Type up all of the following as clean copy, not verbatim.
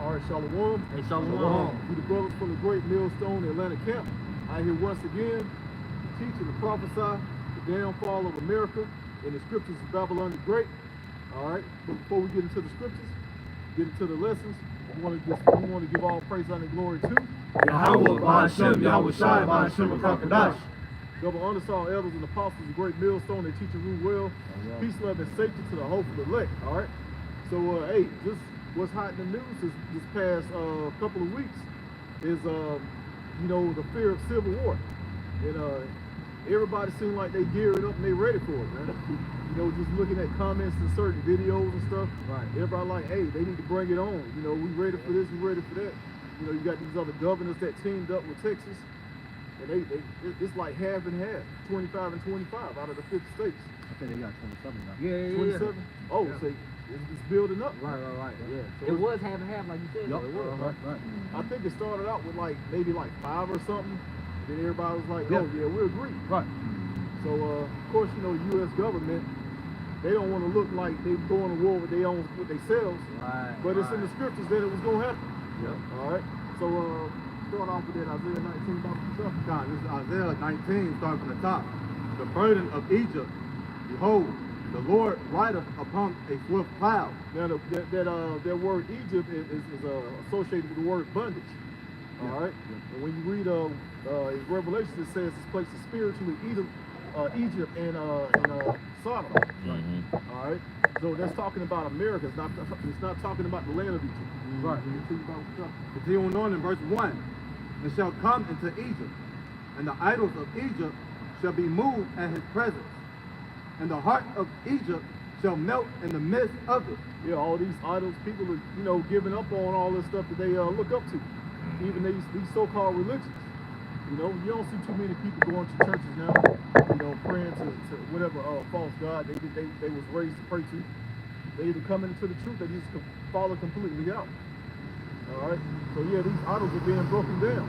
All right, Shalom. Hey, Shalom. We the brothers from the Great Millstone Atlanta camp. Out here once again, teaching to prophesy the downfall of America in the scriptures of Babylon the Great. All right, but before we get into the scriptures, get into the lessons, we want to give all praise, honor, and glory to Yahweh, Ba'ashem, Yahweh Shai, Ba'ashem, Rakadash. double honor to all elders and apostles of the Great Millstone. They teach and rule well. Peace, love, and safety to the hopeful elect. All right. So, hey, just what's hot in the news is this past couple of weeks is, you know, the fear of civil war. And everybody seems like they gearing up and they ready for it, man. You know, just looking at comments in certain videos and stuff. Right. Everybody like, hey, they need to bring it on. You know, we ready for this, we ready for that. You know, you got these other governors that teamed up with Texas. And it's like half and half, 25 and 25 out of the 50 states. I think they got 27 now. Yeah. 27? Oh, Yeah. so it's building up. Right. Yeah. So It was half and half, like you said. Yup. though. It was. Right. I think it started out with like maybe like 5 or something. Then everybody was like, oh yeah, we agree. Right. So of course, you know, U.S. government, they don't want to look like they going to war with themselves. Right. But it's in the scriptures that it was going to happen. Yep. All right. So start off with that Isaiah 19 about yourself. God, this is Isaiah 19, starting from the top. The burden of Egypt, behold, the Lord rideth upon a swift cloud. Now that word Egypt is associated with the word bondage. All right. And when you read in Revelation, it says this place is spiritually Egypt and Sodom. All right. So that's talking about America. It's not talking about the land of Egypt. Right. Continuing on in verse 1. And shall come into Egypt, and the idols of Egypt shall be moved at his presence, and the heart of Egypt shall melt in the midst of it. Yeah, all these idols, people are, you know, giving up on all this stuff that they look up to. Even these so-called religions. You know, you don't see too many people going to churches now, you know, praying to whatever false god they was raised to pray to. They either come into the truth or they just follow completely out. All right. So yeah, these idols are being broken down.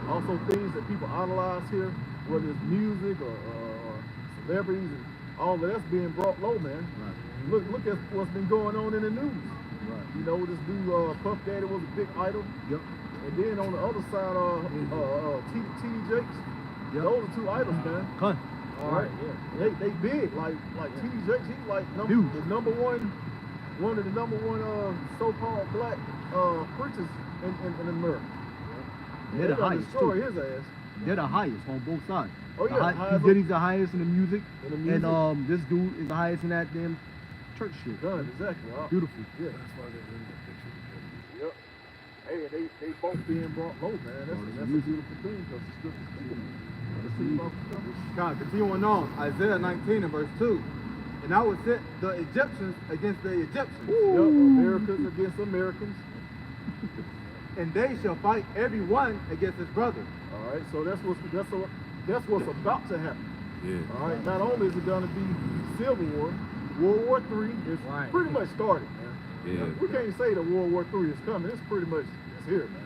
Also, things that people idolize here, whether it's music or celebrities, and all of that's being brought low, man. Right. Look at what's been going on in the news. Right. You know, this dude Puff Daddy was a big idol. Yep. And then on the other side, T.D. Jakes. Yep. Those are two idols, man. Con. All right. Yeah. They big. Like T.D. Jakes, he's like one of the number one so-called black preachers in America. They're the highest destroy too. his ass. They're the highest on both sides. Oh yeah. P. Diddy's the highest in the music. In the music. And this dude is the highest in that damn church shit. Done, exactly. Beautiful. Yeah. Yep. Hey, they both being brought low, man. That's a beautiful thing because the scriptures speak of it. Let's see about the scriptures. God, continuing on, Isaiah 19 and verse 2. And I will set the Egyptians against the Egyptians, Yep, Americans against Americans. and they shall fight every one against his brother. All right, so that's what's about to happen. Yeah. All right, not only is it going to be Civil War, World War III is Right. pretty much started, man. Yeah. We can't say that World War III is coming. It's pretty much here, man.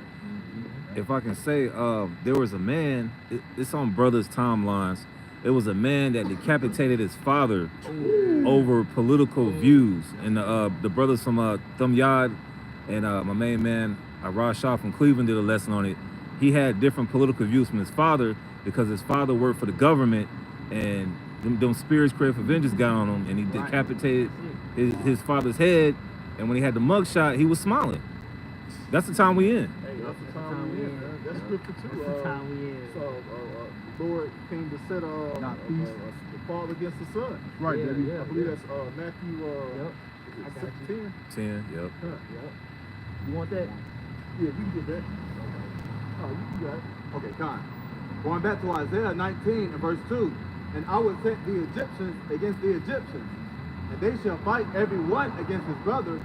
If I can say, there was a man, it's on Brothers Timelines. It was a man that decapitated his father over political views. And the brothers from Thumb Yard and my main man, Raj Shah from Cleveland did a lesson on it. He had different political views from his father because his father worked for the government and them spirits created for vengeance got on him and he decapitated his father's head. And when he had the mugshot, he was smiling. That's the time we in. Hey, that's the time we in, man. That's scripture too. That's the time we in. So, the Lord came to set the father against the son. Right, Yeah, baby. yeah. I believe that's Matthew Yep. is I it got you. 10? 10, yep. Yep. You want that? Yeah, you can get that. Oh, you got it. Okay, God. Going back to Isaiah 19 and verse 2. And I will set the Egyptians against the Egyptians, and they shall fight every one against his brother,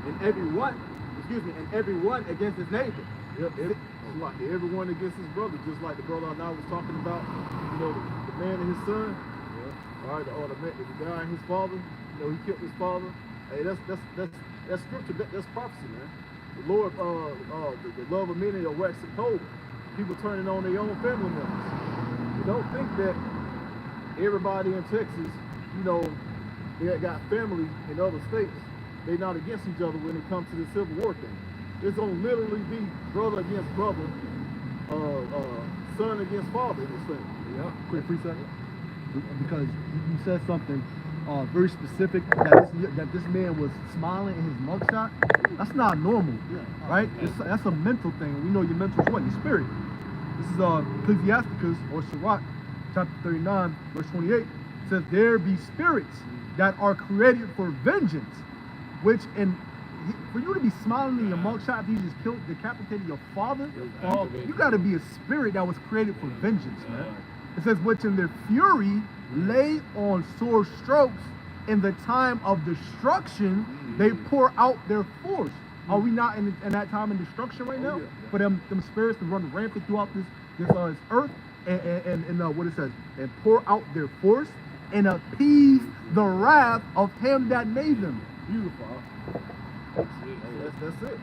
and every one against his neighbor. Yep, it's like everyone against his brother, just like the brother I was talking about, you know, the man and his son. All right, the guy and his father, you know, he killed his father. Hey, that's scripture, that's prophecy, man. The Lord, the love of many are waxing cold. People turning on their own family members. You don't think that everybody in Texas, you know, they got family in other states. They're not against each other when it comes to the Civil War thing. it's gonna literally be brother against brother, son against father in this thing. Yeah. Quick 3 seconds. Because you said something very specific that this man was smiling in his mugshot. That's not normal, right? That's a mental thing. We know your mental is what? Your spirit. This is Ecclesiasticus or Sirach, chapter 39, verse 28. It says, "There be spirits that are created for vengeance," which for you to be smiling in your mugshot after you just decapitated your father, you got to be a spirit that was created for vengeance, man. It says, "Which in their fury lay on sore strokes, in the time of destruction they pour out their force." Are we not in that time of destruction right now? For them spirits to run rampant throughout this earth and what it says, and pour out their force and appease the wrath of him that made them. Beautiful. That's it.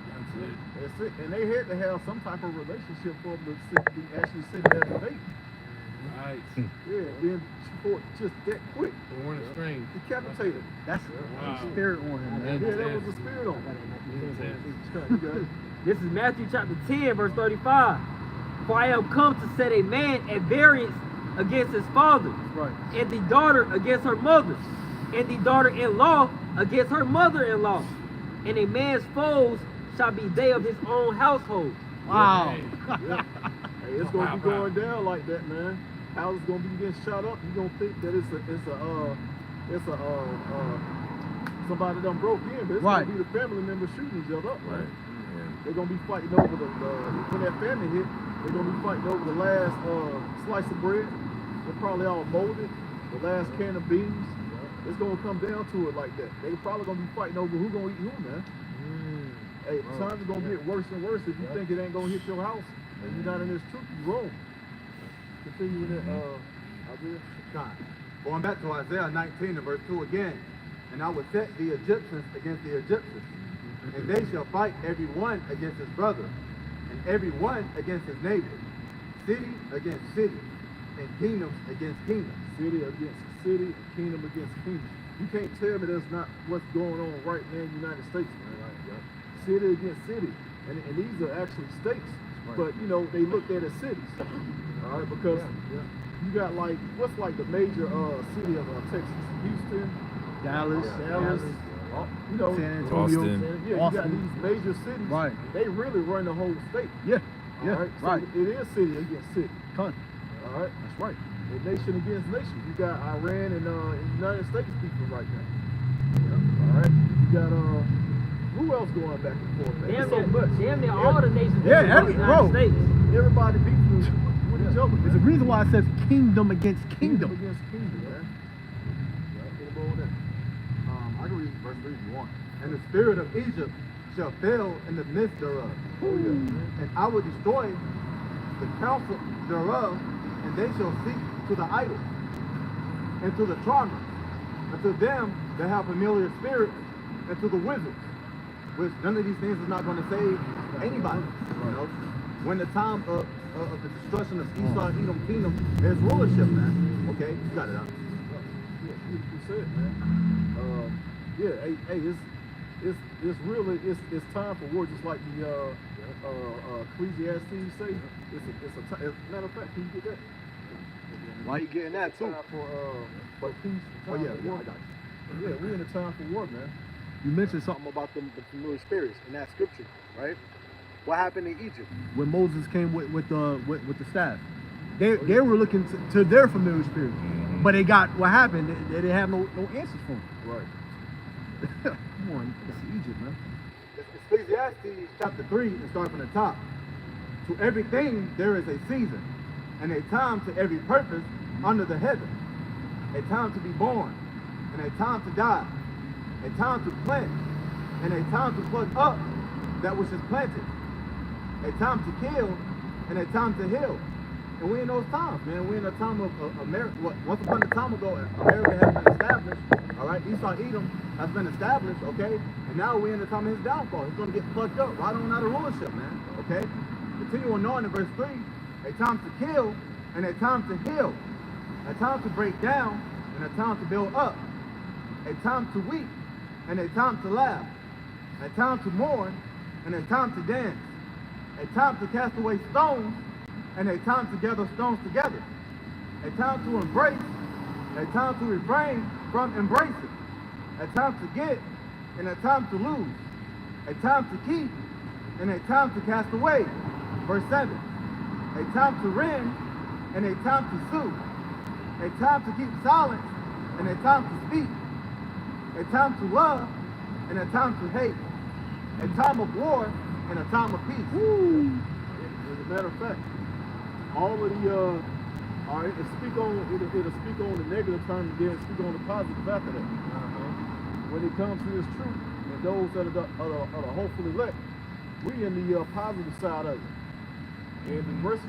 That's it. And they had to have some type of relationship for them to be actually sitting there debating. Right. Yeah, then just that quick. Born a string. Decapitated. That's Wow. a spirit on him, man. Yeah, that was the spirit on it. You got it. This is Matthew chapter 10, verse 35. "For I am come to set a man at variance against his father, Right. and the daughter against her mother, and the daughter-in-law against her mother-in-law. And a man's foes shall be they of his own household." Wow. Yeah. Hey, it's gonna be going down like that, man. Houses gonna be getting shot up. You gonna think that it's somebody done broke in, but it's Right. gonna be the family members shooting each other up, man. Right. They're gonna be fighting over when that family hit. They're gonna be fighting over the last slice of bread. They're probably all molded. The last can of beans. It's gonna come down to it like that. They're probably gonna be fighting over who gonna eat who, man. Hey, times are gonna get worse and worse if you think it ain't gonna hit your house and you're not in this truth. You wrong. Continue with that, Isaiah. God. Going back to Isaiah 19 and verse 2 again. "And I will set the Egyptians against the Egyptians, and they shall fight every one against his brother, and every one against his neighbor, city against city, and kingdoms against kingdoms." City against city, kingdom against kingdom. You can't tell me that's not what's going on right now in the United States, man. City against city, and these are actually states, but you know they looked at as cities. All right, because you got like what's like the major city of Texas, Houston, Dallas, you know, San Antonio, Austin. Yeah, you got Austin. these major cities. Right. They really run the whole state. Yeah, All right. So right. it is city against city. Con. All right. That's right. And nation against nation. You got Iran and United States people right now. All right. You got who else going back and forth? Man? Damn So much. near all the nations Yeah, in the every- United bro. States. Everybody beefing with each other. There's a man. reason why it says kingdom against kingdom. against kingdom, man. Get aboard that. I can read verse 3 if you want. "And the spirit of Egypt shall fail in the midst thereof. And I will destroy the counsel thereof, and they shall seek to the idols, and to the charmers, and to them that have familiar spirits, and to the wizards," which none of these things is not going to save anybody. You know, when the time of the destruction of Esau and Edom kingdom, there's rulership, man. Okay, you got it. You said, man. It's really it's time for war, just like the Ecclesiastes say. Matter of fact, can you get that? Why you getting that too? Time for peace. Oh yeah, time for yeah, war. I got you. Yeah, we're in a time for war, man. You mentioned something about the familiar spirits in that scripture, right? What happened in Egypt when Moses came with the staff? They were looking to their familiar spirits, but they got what happened. They didn't have no answers for them. Right. Come on, it's Egypt, man. Ecclesiastes chapter 3, and start from the top. "To everything there is a season, and a time to every purpose under the heaven. A time to be born, and a time to die. A time to plant, and a time to pluck up that which is planted. A time to kill, and a time to heal." And we're in those times, man. We're in a time of America. Once upon a time ago, America has been established. All right, Esau Edom has been established, okay? And now we're in the time of his downfall. He's going to get plucked up right on out of rulership, man, okay? Continuing on in verse 3, "A time to kill and a time to heal. A time to break down and a time to build up. A time to weep and a time to laugh. A time to mourn and a time to dance, a time to cast away stones, and a time to gather stones together, a time to embrace, a time to refrain from embracing, a time to get, and a time to lose, a time to keep, and a time to cast away. Verse 7, a time to rend, and a time to sue, a time to keep silence, and a time to speak, a time to love, and a time to hate, a time of war, and a time of peace. As a matter of fact, all of the all right, it'll speak on the negative terms and then speak on the positive after that. When it comes to this truth and those that are the hopeful elect, we in the positive side of it. And the rest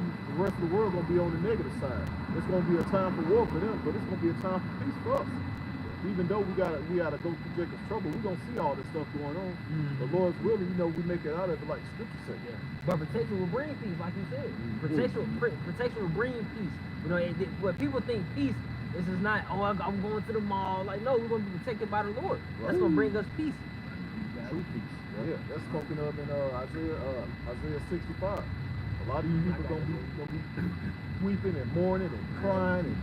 of the world gonna be on the negative side. It's gonna be a time for war for them, but it's gonna be a time for peace for us. Even though we gotta go through Jacob's trouble, we're gonna see all this stuff going on. The Lord's willing, we make it out of it like Scripture said. But protection will bring peace, like you said. Protection will bring peace. When people think peace, this is not, I'm going to the mall. Like, no, we're going to be protected by the Lord. That's going to bring us peace. True peace. Yeah, that's spoken of in Isaiah 65. A lot of you people gonna be weeping and mourning and crying and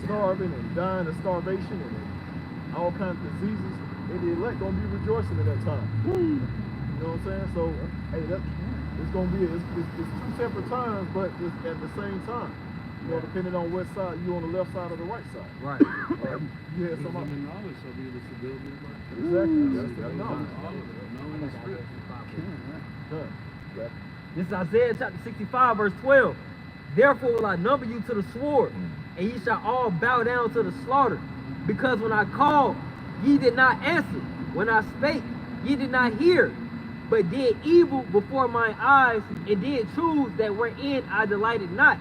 starving and dying of starvation and all kinds of diseases. And the elect gonna be rejoicing at that time. You know what I'm saying? So, hey, it's gonna be it's two separate times, but it's at the same time. Depending on what side you on the left side or the right side. Right. You had some Wisdom and knowledge shall be the stability of life. exactly. That's knowledge. Knowing the script. Exactly. This is Isaiah chapter 65, verse 12. Therefore will I number you to the sword, and ye shall all bow down to the slaughter. Because when I called, ye did not answer. When I spake, ye did not hear, but did evil before mine eyes, and did choose that wherein I delighted not.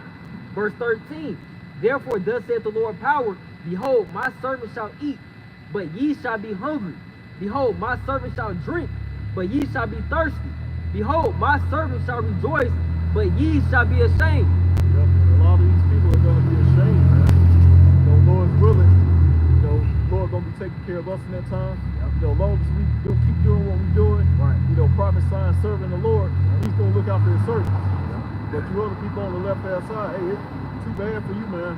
Verse 13. Therefore thus saith the Lord power, behold, my servant shall eat, but ye shall be hungry. Behold, my servant shall drink, but ye shall be thirsty. Behold, my servant shall rejoice, but ye shall be ashamed. Yep, and a lot of these people are going to be ashamed, man. Lord's willing, Lord going to be taking care of us in that time. Long as we keep doing what we're doing, right. Prophesying, serving the Lord, He's going to look out for His servants. But you other people on the left-hand side, hey, it's too bad for you, man.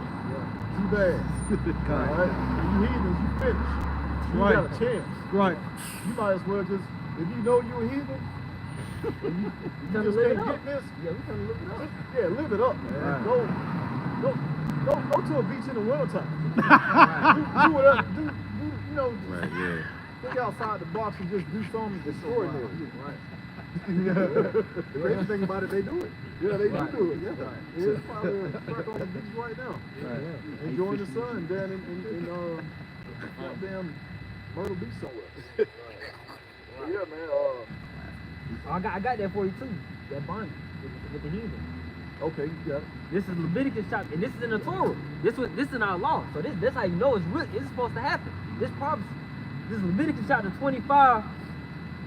Too bad. All right? You heathens, you finished. You got a chance. Right. You might as well just, if you know you're a heathen, and you just can't get this. Yeah, we can live it up. Yeah, live it up, man. Right. Go to a beach in the wintertime. do what up, Right, yeah. think outside the box and just do something extraordinary. Right. The crazy thing about it, they do it. Yeah, they do it. Yeah. Right. It's probably back on the beach right now. Right. Enjoying the sun down in goddamn Myrtle Beach somewhere. Yeah, man. I got that for you too. That bondage with the heathen. Okay, yeah. This is Leviticus chapter, and this is in the Torah. This is in our law. So this how you know it's supposed to happen. This prophecy. This is Leviticus chapter 25,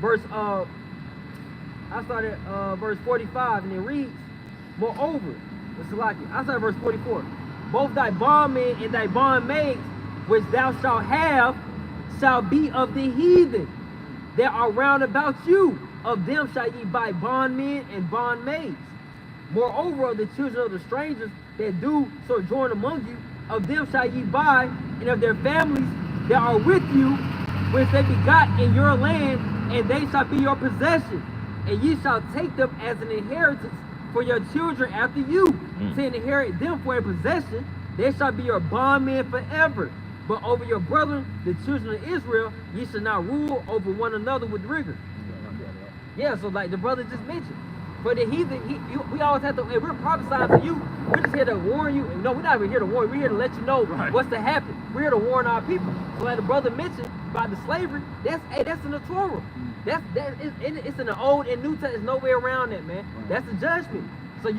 verse I started verse 45, and it reads, moreover, I started verse 44. Both thy bondmen and thy bondmaids, which thou shalt have, shall be of the heathen that are round about you. Of them shall ye buy bondmen and bondmaids. Moreover, of the children of the strangers that do sojourn among you, of them shall ye buy, and of their families that are with you, which they begot in your land, and they shall be your possession. And ye shall take them as an inheritance for your children after you, to inherit them for a possession. They shall be your bondmen forever. But over your brethren, the children of Israel, ye shall not rule over one another with rigor. Yeah, so like the brother just mentioned. For the heathen, we always have to, if we're prophesying to you, we're just here to warn you. No, we're not even here to warn you. We're here to let you know what's to happen. We're here to warn our people. So like the brother mentioned about the slavery, that's in the Torah. It's in the Old and New Testament. There's no way around that, man. That's the judgment. So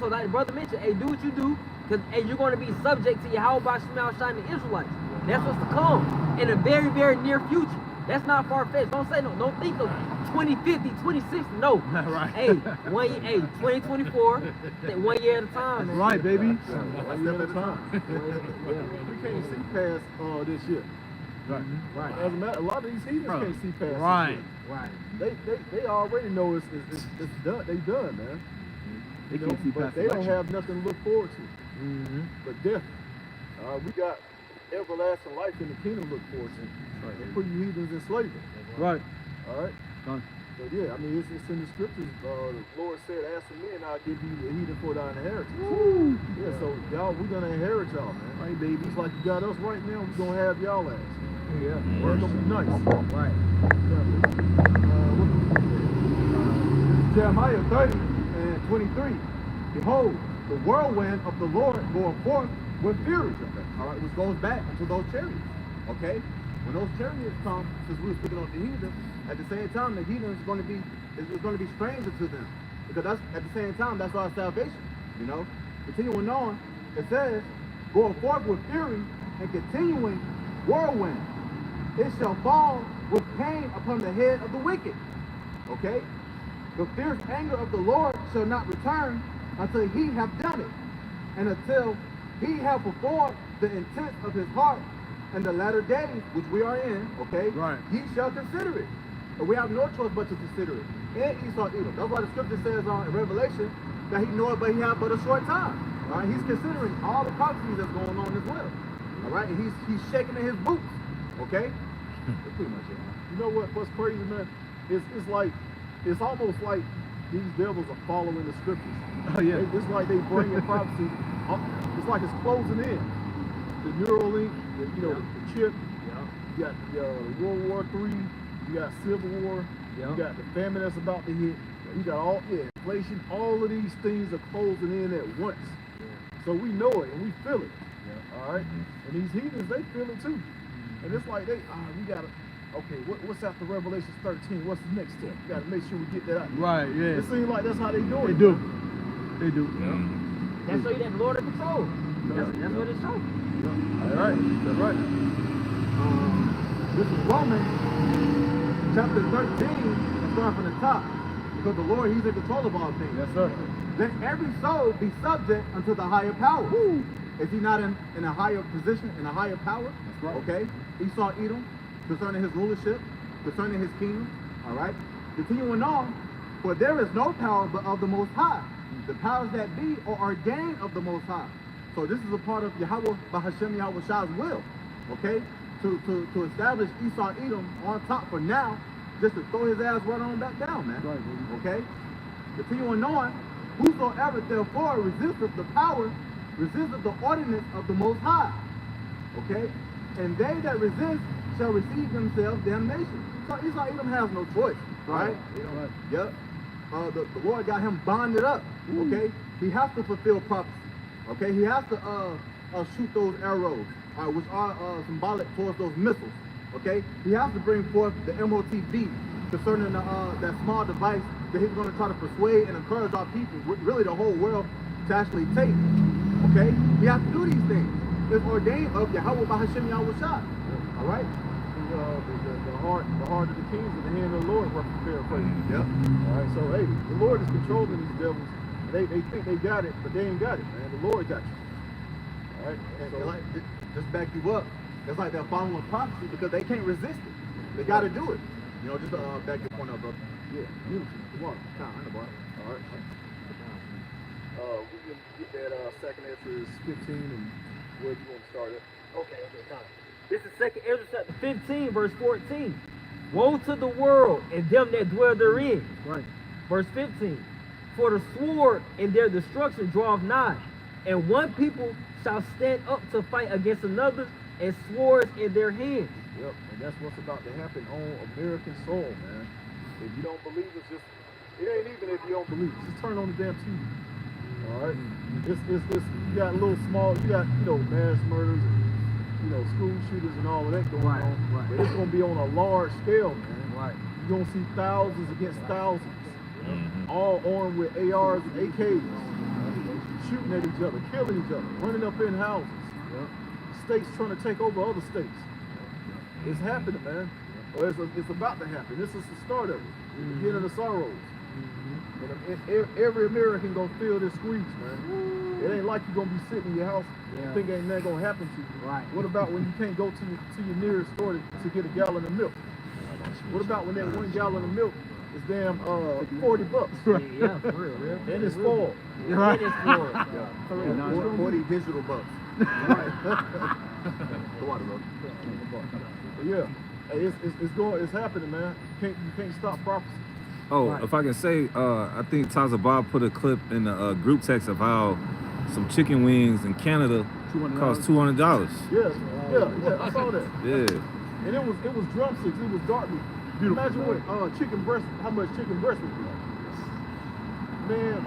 so like the brother mentioned, do what you do, because you're going to be subject to Yahweh Shema Shai and the Israelites. That's what's to come in a very, very near future. That's not far-fetched. Don't say no. Don't think of 2050, 2060. No. Right. Hey, 2024. 1 year at a time, man. Right, baby. One year at a time. We can't see past this year. Right. Right. As a matter, a lot of these heathens Bro. can't see past Right. this year. Right. They already know it's done. They done, man. They You can't know, see but past they don't election. have nothing to look forward to. Mm-hmm. But death. We got everlasting life in the kingdom to look forward to. They put you heathens in slavery. Right. All right. Done. So yeah, I mean it's in the scriptures. The Lord said, "Ask of me, and I'll give you the heathen for thine inheritance." Woo. Yeah. So y'all, we're gonna inherit y'all, man. Right, baby. Just like you got us right now, we're gonna have y'all ass. Yeah. Well, it's gonna be nice. Right. Jeremiah 30 and 23. Behold, the whirlwind of the Lord going forth with fury. All right, which goes back into those chariots. Okay? When those chariots come, since we were speaking of the heathen, at the same time the heathen is going to be stranger to them. Because that's at the same time that's our salvation. You know? Continuing on, it says, going forth with fury and continuing whirlwind. It shall fall with pain upon the head of the wicked. Okay? The fierce anger of the Lord shall not return until he have done it, and until he have performed the intent of his heart. And the latter days, which we are in, okay, Right. ye shall consider it. And we have no choice but to consider it. And Esau Edom. That's why the scripture says in Revelation that he know it, but he have but a short time. All right, he's considering all the prophecies that's going on as well. All right, and he's shaking in his boots. Okay, that's pretty much it. You know what's crazy, man? It's almost like these devils are following the scriptures. Oh yeah. It's like they bringing prophecy. It's like it's closing in. The Neuralink, the chip. You got World War III. You got Civil War. Yeah. You got the famine that's about to hit. You got inflation. All of these things are closing in at once. So we know it and we feel it. All right. And these heathens, they feel it too. And it's like we gotta. Okay, what's after Revelation 13? What's the next step? We gotta make sure we get that out. Right. Yeah. It seems like that's how they do They it. do. They do. That's so you that Lord of control. That's what it's showing. All right. That's right. This is Romans chapter 13, starting from the top. Because the Lord, he's in control of all things. Yes, sir. Let every soul be subject unto the higher power. Is he not in a higher position, in a higher power? That's right. Okay. Esau Edom, concerning his rulership, concerning his kingdom. All right. Continuing on, for there is no power but of the Most High. The powers that be are ordained of the Most High. So this is a part of Yahweh Bahashem Yahweh Shah's will. Okay. To establish Esau Edom on top for now, just to throw his ass right on back down, man. Right, baby. Okay? Continuing on, whosoever therefore resisteth the power, resisteth the ordinance of the Most High. Okay? And they that resist shall receive themselves damnation. So Esau Edom has no choice, right? Right. Yep. The Lord got him bonded up. Okay? He has to fulfill prophecy. Okay? He has to shoot those arrows, which are symbolic towards those missiles. Okay? He has to bring forth the MOTV concerning that small device that he's going to try to persuade and encourage our people, really the whole world, to actually take. Okay? He has to do these things. It's ordained of Yahweh Bahashem Yahweh Shah. All right? The heart of the kings and the hand of the Lord, we're paraphrasing. Yep. All right, so hey, the Lord is controlling these devils. They think they got it, but they ain't got it, man. The Lord got you. All right, And so like, just back you up. It's like they're following prophecy because they can't resist it. They got to do it. You know, just back your point up, brother. yeah, beautiful. Tomorrow. Nah, I know, bro. All right. We can get that second Exodus 15 and where you want to start at. Okay, now. This is 2nd Ezra chapter 15, verse 14. Woe to the world and them that dwell therein. Right. Verse 15. For the sword in their destruction draweth nigh, and one people shall stand up to fight against another, and swords in their hands. Yep, and that's what's about to happen on American soil, man. If you don't believe it, it ain't even if you don't believe it. Just turn on the damn TV. All right, it's you got little small, you got mass murders, and, school shooters and all of that going Right, on. right. But it's gonna be on a large scale, man. Right. You're gonna see thousands against thousands, all armed with ARs and AKs, shooting at each other, killing each other, running up in houses. States trying to take over other states. It's happening, man. Or it's about to happen. This is the start of it. The beginning of the sorrows. And every American gonna feel this squeeze, man. It ain't like you're gonna be sitting in your house and think ain't nothing gonna happen to you. Right. What about when you can't go to your nearest store to get a gallon of milk? What about when that 1 gallon of milk is damn $40? Yeah, for real, man. And it's spoiled. Right. It is spoiled. Yeah. 40 digital bucks. The water, bro. Yeah. Hey, it's happening, man. You can't stop prophecy. Oh, Right. if I can say, I think Taza Bob put a clip in the group text of how some chicken wings in Canada cost $200. Yeah, I saw that. Yeah. And it was drumsticks, it was dark meat. Imagine what chicken breast, how much chicken breast would be. Man,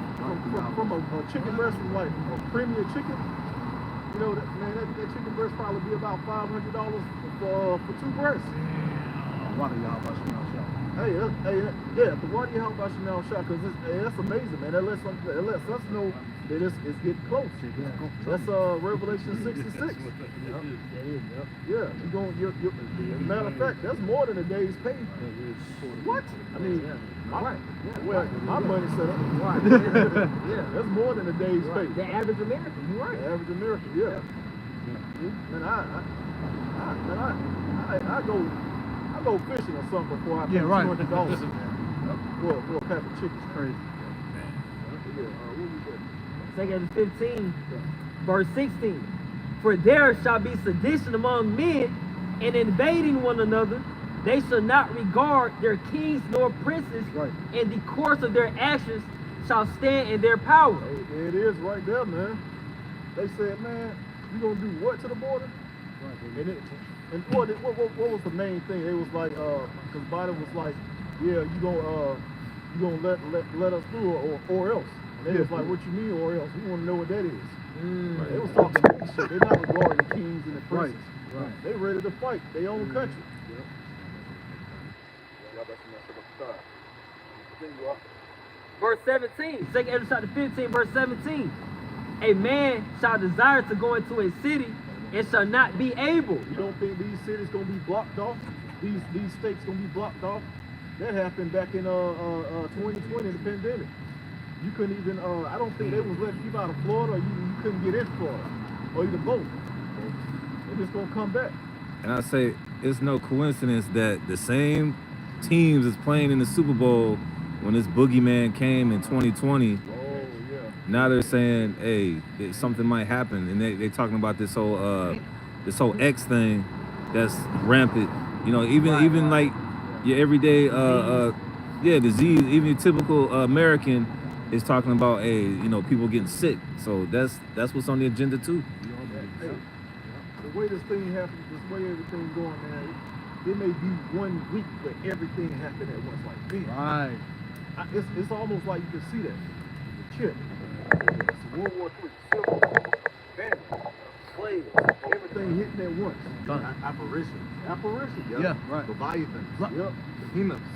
from a chicken breast from like a premium chicken, you know, that chicken breast probably be about $500 for 2 breasts. Hey, yeah, the water you help by Chanel shot, because that's amazing, man. That lets us know that it's getting close. That's Revelation 66. Yeah, matter of fact, that's more than a day's pay. What? I mean, well, my money set up. Right. Yeah. That's more than a day's pay. The average American, you're right. The average American, yeah. Man, I go fishing or something before I pay $200 for a pack of chicken. Crazy. Second 15, verse 16. For there shall be sedition among men, and invading one another. They shall not regard their kings nor princes, Right. and the course of their actions shall stand in their power. Hey, there it is right there, man. They said, man, you gonna do what to the border? And what was the main thing? It was like, because Biden was like, yeah, you gonna let us through or else. And they was like, what you mean or else? We want to know what that is. They was talking big shit. They're not regarding the kings and the princes. Right. They ready to fight their own country. Verse 17, second Ezra chapter 15, verse 17. A man shall desire to go into a city and shall not be able. You don't think these cities gonna be blocked off? These states gonna be blocked off? That happened back in 2020, the pandemic. You couldn't even I don't think they was letting people out of Florida, or you couldn't get in Florida, or either both. They just gonna come back. And I say it's no coincidence that the same teams is playing in the Super Bowl when this boogeyman came in 2020. Oh yeah. Now they're saying, hey, something might happen, and they talking about this whole X thing that's rampant. You know, even like your everyday disease, even your typical American is talking about, hey, you know, people getting sick. So that's what's on the agenda too. Hey, the way this thing happens, this way everything going, man, it may be 1 week, but everything happened at once. Like, damn. Right. It's almost like you can see that. The chip, it's World War III, Civil War, famine, slaves, everything hitting at once. Apparitions. Apparitions. Yeah, right. Leviathans. Right. Yep. Behemoths.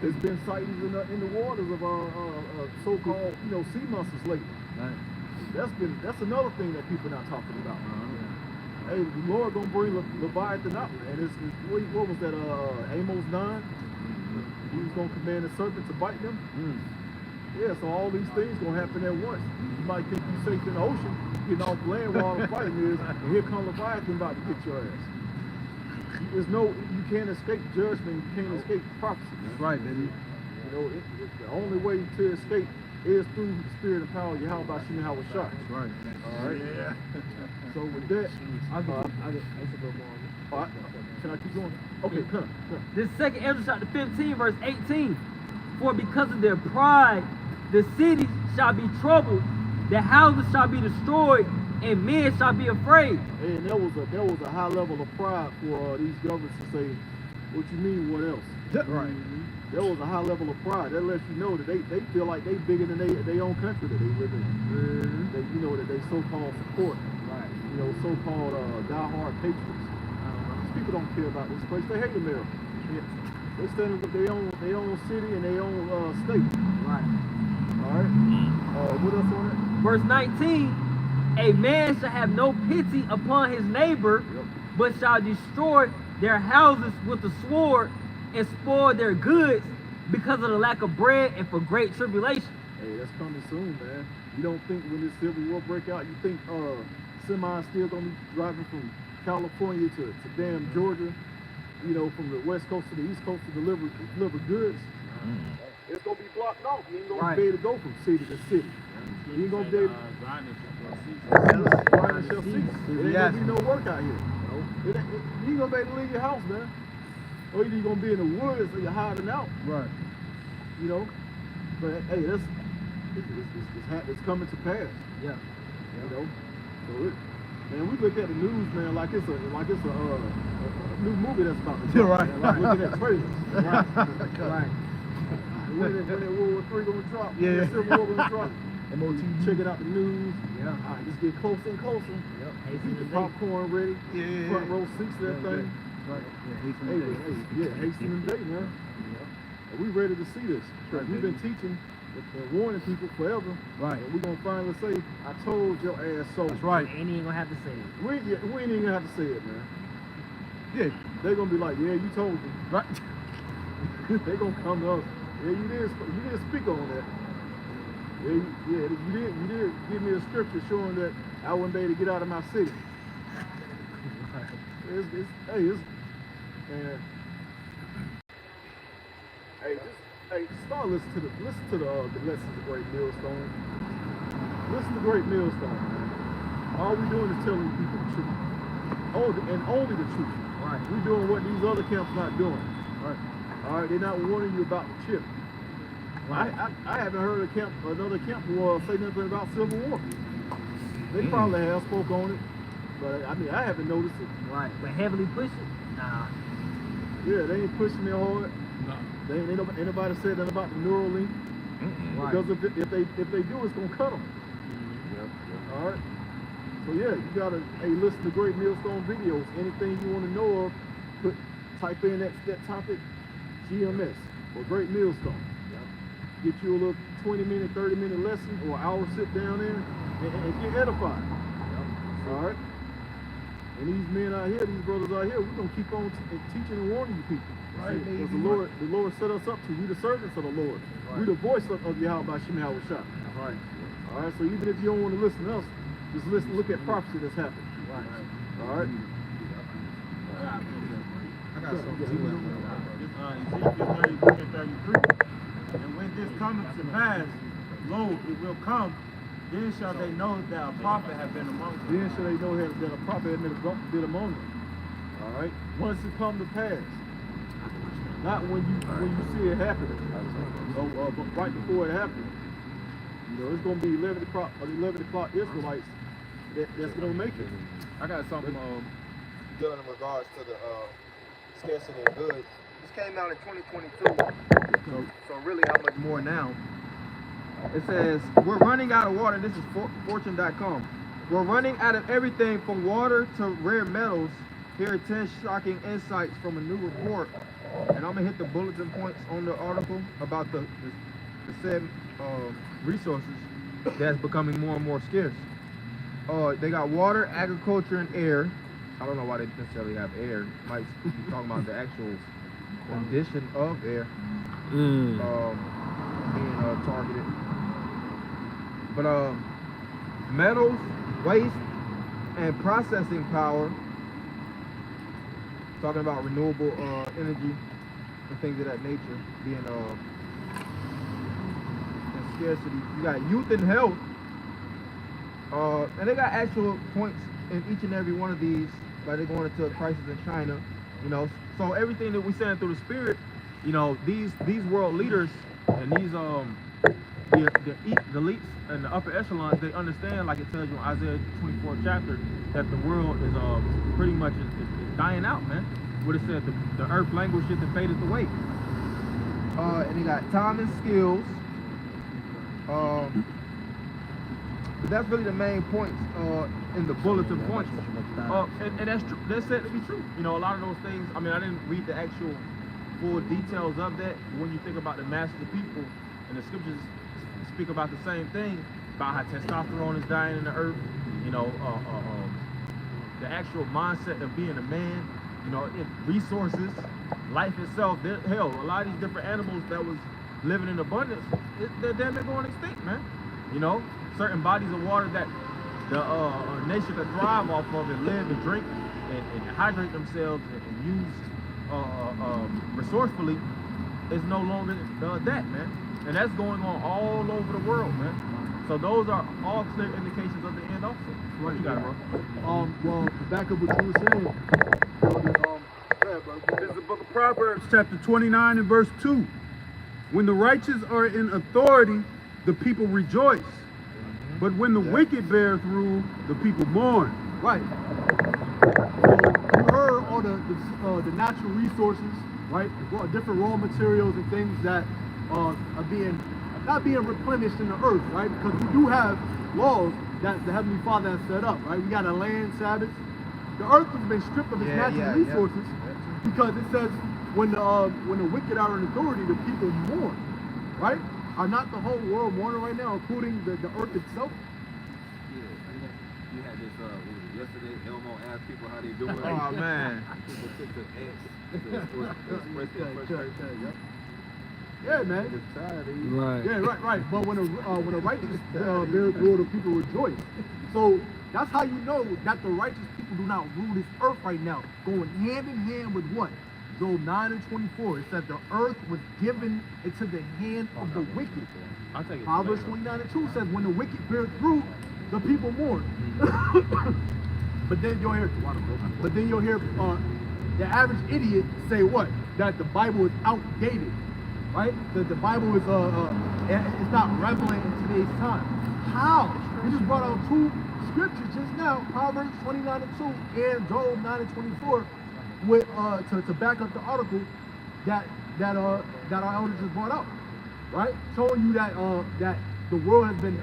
There's been sightings in the waters of so-called sea monsters lately. Right. That's another thing that people not talking about. Hey, the Lord gonna bring Leviathan out, and what was that? Amos 9. He was gonna command the serpent to bite them. Yeah, so all these things gonna happen at once. You might think you're safe in the ocean, getting off land while all the fighting is, and here come Leviathan about to get your ass. You can't escape judgment. You can't escape prophecy. That's right, baby. You know, the only way to escape is through the spirit and power of Yahweh Bashim Yahweh Shah. That's right. All right. Yeah. So with that, I'll get a little more. all right, can I keep going? Okay, come. This second Ezra chapter 15, verse 18. For because of their pride, the cities shall be troubled, the houses shall be destroyed, and men shall be afraid. And there was a high level of pride for these governments to say, what you mean, what else? Right. There was a high level of pride. That lets you know that they feel like they bigger than their own country that they live in. They, that they so-called support. Right. So-called diehard patriots. These people don't care about this place. They hate America. They stand with their own city and their own state. Right. All right. What else on it? Verse 19. A man shall have no pity upon his neighbor, but shall destroy their houses with the sword and spoil their goods because of the lack of bread and for great tribulation. Hey, that's coming soon, man. You don't think when this Civil War break out, you think semis still gonna be driving from California to damn Georgia you know, from the west coast to the east coast to deliver goods, it's gonna be blocked off. You ain't gonna be able to go from city to city. You ain't gonna be able to grind yourself cease. There ain't gonna be no work out here. You ain't gonna be able to leave your house, man. Or either you're gonna be in the woods or you're hiding out. Right. You know, but hey, it's coming to pass. Yeah. You know, so man, we look at the news, man, like it's a new movie that's about to come. Right. Man, like looking at trailers. Right. When World War III gonna drop? Yeah. When Civil War gonna drop? MOTV. Checking out the news. Yeah. All right, just get closer and closer. Yep. Keep the popcorn ready. Yeah. Front row seats, that thing. Right. Hey, Hasten and Day, man. And we ready to see this. Right, We've been teaching and warning people forever. Right. And we're gonna finally say, I told your ass so. That's right. And he ain't gonna have to say it. We ain't even gonna have to say it, man. Yeah. They're gonna be like, yeah, you told me. Right. They gonna come to us. Yeah, you did speak on that. Yeah, you did give me a scripture showing that I wouldn't be able to get out of my city. Start listen to the lessons of Great Millstone. Listen to Great Millstone, man. All we doing is telling people the truth. Only the truth. Right. We doing what these other camps not doing. Right. All right, they're not warning you about the chip. Right. I haven't heard another camp say nothing about Civil War. They probably have spoke on it, but I mean I haven't noticed it. Right. But heavily push it? Nah. Yeah, they ain't pushing it hard. No. They ain't nobody said nothing about the Neuralink. Right. Because if they do, it's gonna cut them. All right. So yeah, you gotta listen to Great Millstone videos. Anything you want to know of, type in that topic, GMS or Great Millstone. Get you a little 20-minute, 30-minute lesson or hour sit down there and get edified. All right. And these men out here, these brothers out here, we're gonna keep on teaching and warning you people. Right, Because baby. the Lord set us up to. We the servants of the Lord. We the voice of Yahweh Shem Shah. Right. All right. So even if you don't want to listen to us, just listen. Look at prophecy that's happened. Right. All right. I got something. Ezekiel 32 and 33. And when this cometh to pass, lo, it will come, then shall they know that a prophet have been among them. Then shall they know that a prophet had been among them. All right. Once it come to pass, not when you see it happening, but right before it happens. You know, it's gonna be 11 o'clock Israelites that's gonna make it. I got something dealing in regards to the scarcity of goods. This came out in 2022, so really how much more now? It says, we're running out of water. This is Fortune.com. We're running out of everything from water to rare metals. Here are 10 shocking insights from a new report. And I'm going to hit the bulletin points on the article about the said resources that's becoming more and more scarce. They got water, agriculture, and air. I don't know why they necessarily have air. Might be talking about the actual condition of air being targeted. But metals, waste, and processing power. Talking about renewable energy and things of that nature being in scarcity. You got youth and health. And they got actual points in each and every one of these, like they're going into a crisis in China, you know. So everything that we're saying through the spirit, you know, these world leaders and these the elites and the upper echelons, they understand, like it tells you in Isaiah 24th chapter, that the world is pretty much is dying out, man. What it said, the earth languisheth and fadeth away. And they got time and skills. But that's really the main points in the bulletin points. And that's true. That's said to be true. You know, a lot of those things, I mean, I didn't read the actual full details of that. When you think about the mass of the people, and the scriptures speak about the same thing, about how testosterone is dying in the earth, you know, the actual mindset of being a man, you know, resources, life itself. Hell, a lot of these different animals that was living in abundance, they're damn near going extinct, man. You know, certain bodies of water that the nation could thrive off of and live and drink and hydrate themselves and use resourcefully, is no longer that, man. And that's going on all over the world, man. So those are all clear indications of the end also. What you got, bro? Well, to back up what you were saying, go ahead, bro. This is the book of Proverbs, chapter 29 and verse 2. When the righteous are in authority, the people rejoice. But when the wicked bear through, the people mourn. Right. So you heard all the natural resources, right? Different raw materials and things that are not being replenished in the earth, right? Because we do have laws that the Heavenly Father has set up, right? We got a land Sabbath. The earth has been stripped of its natural resources because it says when the wicked are in authority, the people mourn, right? Are not the whole world mourning right now, including the earth itself? You had this, what was it, yesterday, Elmo asked people how they doing. Oh, man. People took the express their frustration. Yeah, man. Right. Yeah, right. But when a righteous bears rule, the people rejoice. So that's how you know that the righteous people do not rule this earth right now. Going hand in hand with what? Job 9 and 24. It says the earth was given into the hand of the wicked. I'll take it. Proverbs 29 and 2 says when the wicked bear fruit, the people mourn. But then you'll hear the average idiot say what? That the Bible is outdated. Right? That the Bible is it's not relevant in today's time. How? We just brought out two scriptures just now, Proverbs 29 and 2 and Job 9 and 24, with to back up the article that our elders just brought out. Right? Showing you that that the world has been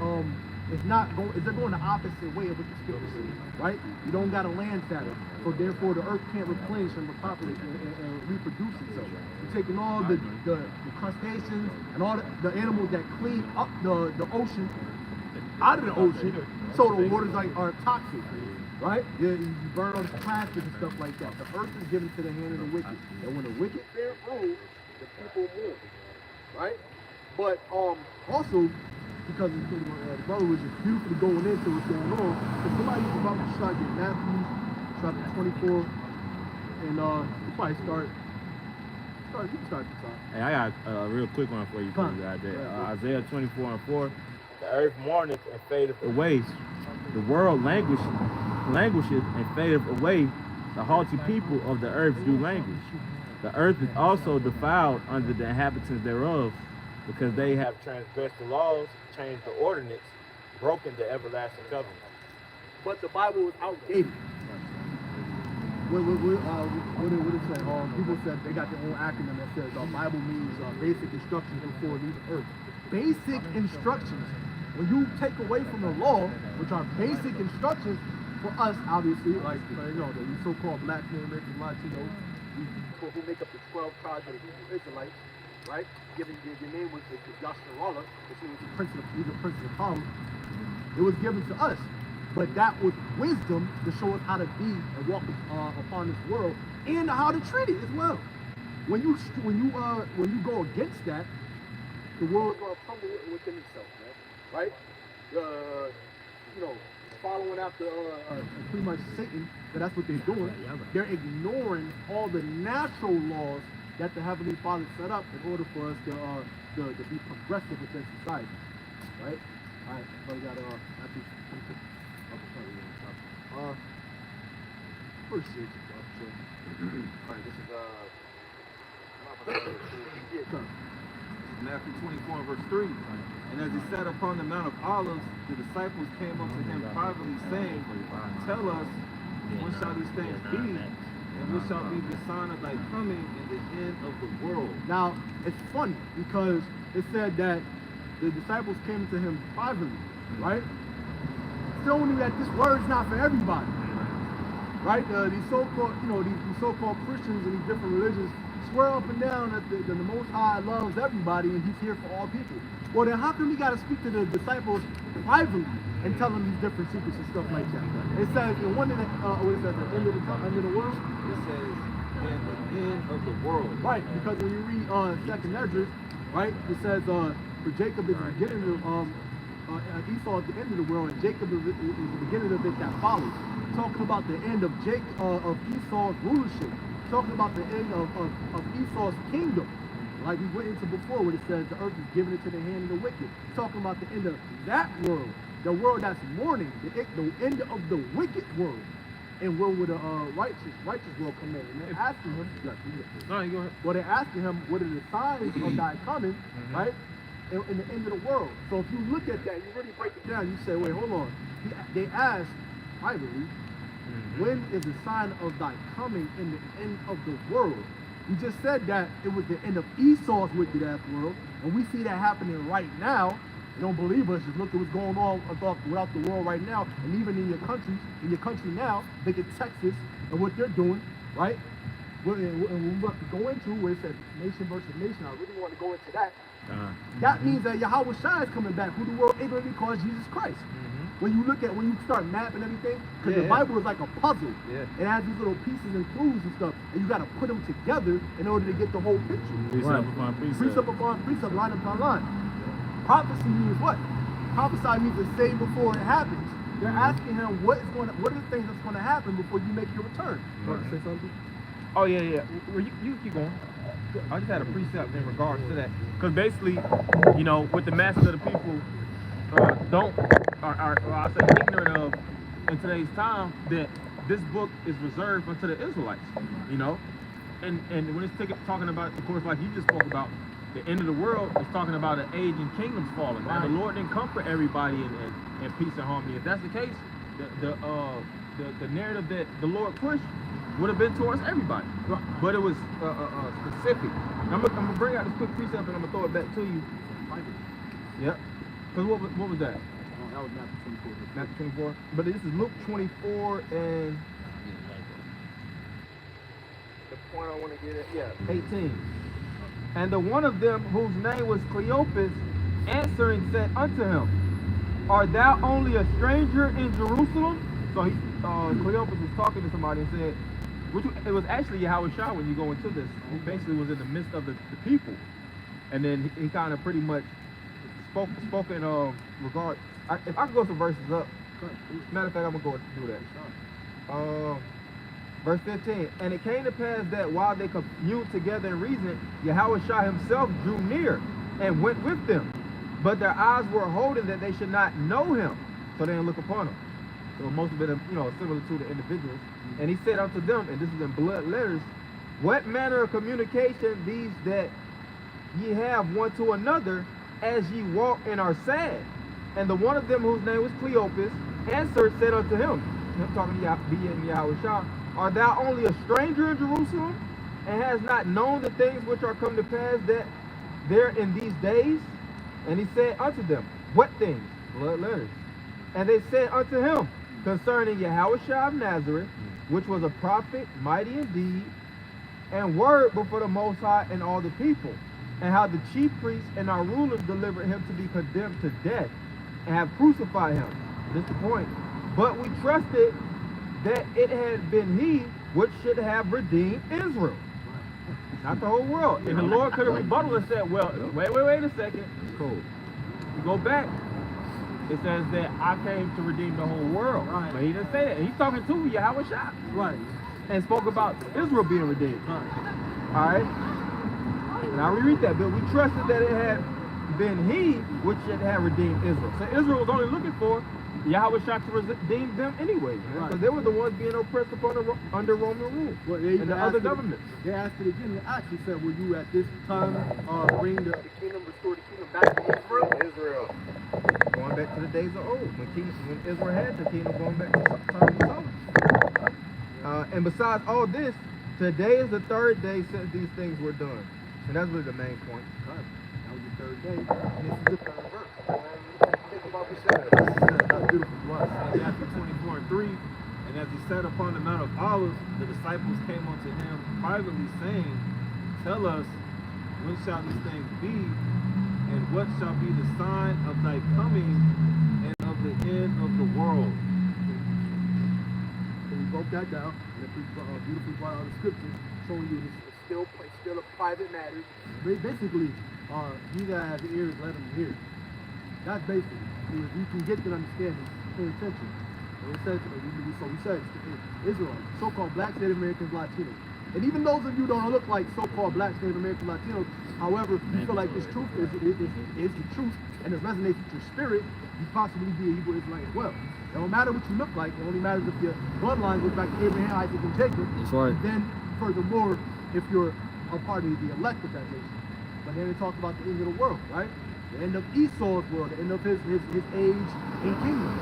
they're going the opposite way of what the scriptures say, right? You don't got a land Sabbath, so therefore the earth can't replenish and repopulate and reproduce itself. You're taking all the crustaceans and all the animals that clean up the ocean out of the ocean, so the waters are toxic, right? You burn all the plastic and stuff like that. The earth is given to the hand of the wicked, and when the wicked bear rule, the people mourn, right? But also, because the brother was just beautifully going into what's going on, if somebody was about to start getting Matthew chapter 24, and you probably you can start this off. Hey, I got a real quick one for you guys there. Isaiah 24 and 4. The earth mourneth and fadeth away. The world languisheth and fadeth away. The haughty people of the earth do languish. The earth is also defiled under the inhabitants thereof, because they have transgressed the laws, changed the ordinance, broken the everlasting covenant. But the Bible is outdated. What did it say? People said they got their own acronym that says Bible means basic instructions before leaving earth. Basic instructions. When you take away from the law, which are basic instructions for us, obviously, like the so-called black men, Americans, Latinos, people who make up the 12 tribes of the Hebrew Israelites, right? Given your name was Yasharallah, which was the prince of the Tom. It was given to us. But that was wisdom to show us how to be and walk upon this world and how to treat it as well. When you go against that, the world is going to crumble within itself, man. Right? Following after pretty much Satan, but that's what they're doing. They're ignoring all the natural laws that the Heavenly Father set up in order for us to be progressive within society. Right? All right, so we got Matthew 26. First 6. Alright, this is Matthew 24 and verse 3. And as he sat upon the Mount of Olives, the disciples came unto him privately, saying, Tell us, when shall these things be? And what shall be the sign of thy coming and the end of the world? Now, it's funny because it said that the disciples came to him privately, right? Showing you that this word's not for everybody, right? These so-called, these so-called Christians and these different religions swear up and down that the Most High loves everybody and He's here for all people. Well, then how come we got to speak to the disciples privately and tell them these different secrets and stuff like that? It says in one of the, what is that? The end of the world. It says, and the end of the world. Right, because when you read Second Esdras, right, it says for Jacob is the beginning of Esau at the end of the world, and Jacob is the beginning of it that follows. Talking about the end of Esau's rulership. talking about the end of Esau's kingdom. Like we went into before, where it says the earth is given into the hand of the wicked. It's talking about the end of that world, the world that's mourning, the end of the wicked world. And where would the righteous world come in? And they're asking him, No, you go ahead. well, they're asking him, what are the signs of thy coming, right? In the end of the world. So if you look at that, you really break it down, you say, wait, hold on. They asked privately, when is the sign of thy coming in the end of the world? You just said that it was the end of Esau's wicked ass world, and we see that happening right now. You don't believe us, just look at what's going on without the world right now, and even in your country now, look at Texas and what they're doing, right? And we're about to go into where it says nation versus nation. I really want to go into that. That means that Yahweh Shai is coming back, who the world ignorantly calls Jesus Christ. When you start mapping everything, because the Bible is like a puzzle. It has these little pieces and clues and stuff, and you got to put them together in order to get the whole picture. Precept upon precept. Precept upon precept, line upon line. Prophecy means what? Prophesy means to say before it happens. They're asking him what are the things that's going to happen before you make your return. You want to say something? Oh yeah. Well, you keep going. I just had a precept in regards to that, because basically, with the masses of the people I say ignorant of in today's time, that this book is reserved unto the Israelites. And when it's talking about, of course, like you just spoke about, the end of the world, it's talking about an age and kingdoms falling. Right. And the Lord didn't come for everybody in peace and harmony. If that's the case, the narrative that the Lord pushed would have been towards everybody. Right. But it was specific. I'm gonna bring out this quick precept and I'm gonna throw it back to you. Yep. Because what was that? That was Matthew 24. Matthew 24. But this is Luke 24 and the point I want to get at, 18. And the one of them, whose name was Cleopas, answering said unto him, Art thou only a stranger in Jerusalem? So Cleopas was talking to somebody and said, it was actually Yahweh Shai when you go into this. He basically was in the midst of the people. And then he kind of pretty much spoke in regard. If I could go some verses up, matter of fact, I'm going to go do that. Verse 15, and it came to pass that while they communed together and reasoned, Yahweh Shai himself drew near and went with them. But their eyes were holden that they should not know him, so they didn't look upon him. So most of it, similar to the individuals. And he said unto them, and this is in blood letters, what manner of communication these that ye have one to another, as ye walk and are sad? And the one of them, whose name was Cleopas, answered, said unto him, talking to Yahweh Shai, Art thou only a stranger in Jerusalem, and hast not known the things which are come to pass that there in these days? And he said unto them, What things? Blood letters. And they said unto him, concerning Yahweh Shai of Nazareth, which was a prophet, mighty in deed, and word before the Most High and all the people, and how the chief priests and our rulers delivered him to be condemned to death, and have crucified him. This is the point. But we trusted that it had been he which should have redeemed Israel, not the whole world. And the Lord could have rebutted and said, well, wait a second. Cool. You go back. It says that I came to redeem the whole world. Right. But he didn't say that. And he's talking to Yahweh Shai. Right. And spoke about Israel being redeemed. Right. All right. And I'll reread that. But we trusted that it had been he which should have redeemed Israel. So Israel was only looking for Yahweh Shai to redeem them anyway. Because they were the ones being oppressed under Roman rule. Well, and the other governments. They asked it again. They actually said, will you at this time bring the kingdom, restore the kingdom back to Israel? Going back to the days of old, when Israel had the kingdom, going back to the time of Solomon. And besides all this, today is the third day since these things were done. And that's really the main point. Right. That was the third day. And this is the third verse. Think about what you said. That's beautiful. Matthew 24 and 3. And as he sat upon the Mount of Olives, the disciples came unto him privately, saying, Tell us, when shall these things be? And what shall be the sign of thy coming and of the end of the world? So we broke that down, and if we beautifully brought out the scriptures, showing you it's still a private matter. Basically, he that has ears, let him hear. That's basically. If you can get that understanding, pay attention. And it says, we said Israel, so-called blacks, Native Americans, Latinos. And even those of you who don't look like so-called blacks, Native American, Latinos, however, you feel like this truth is the truth and it resonates with your spirit, you possibly be a Hebrew Israelite as well. It don't matter what you look like. It only matters if your bloodline goes back to Abraham, Isaac, and Jacob. That's right. And then, furthermore, if you're a part of the elect of that nation. But then it talks about the end of the world, right? The end of Esau's world, the end of his age and kingdom.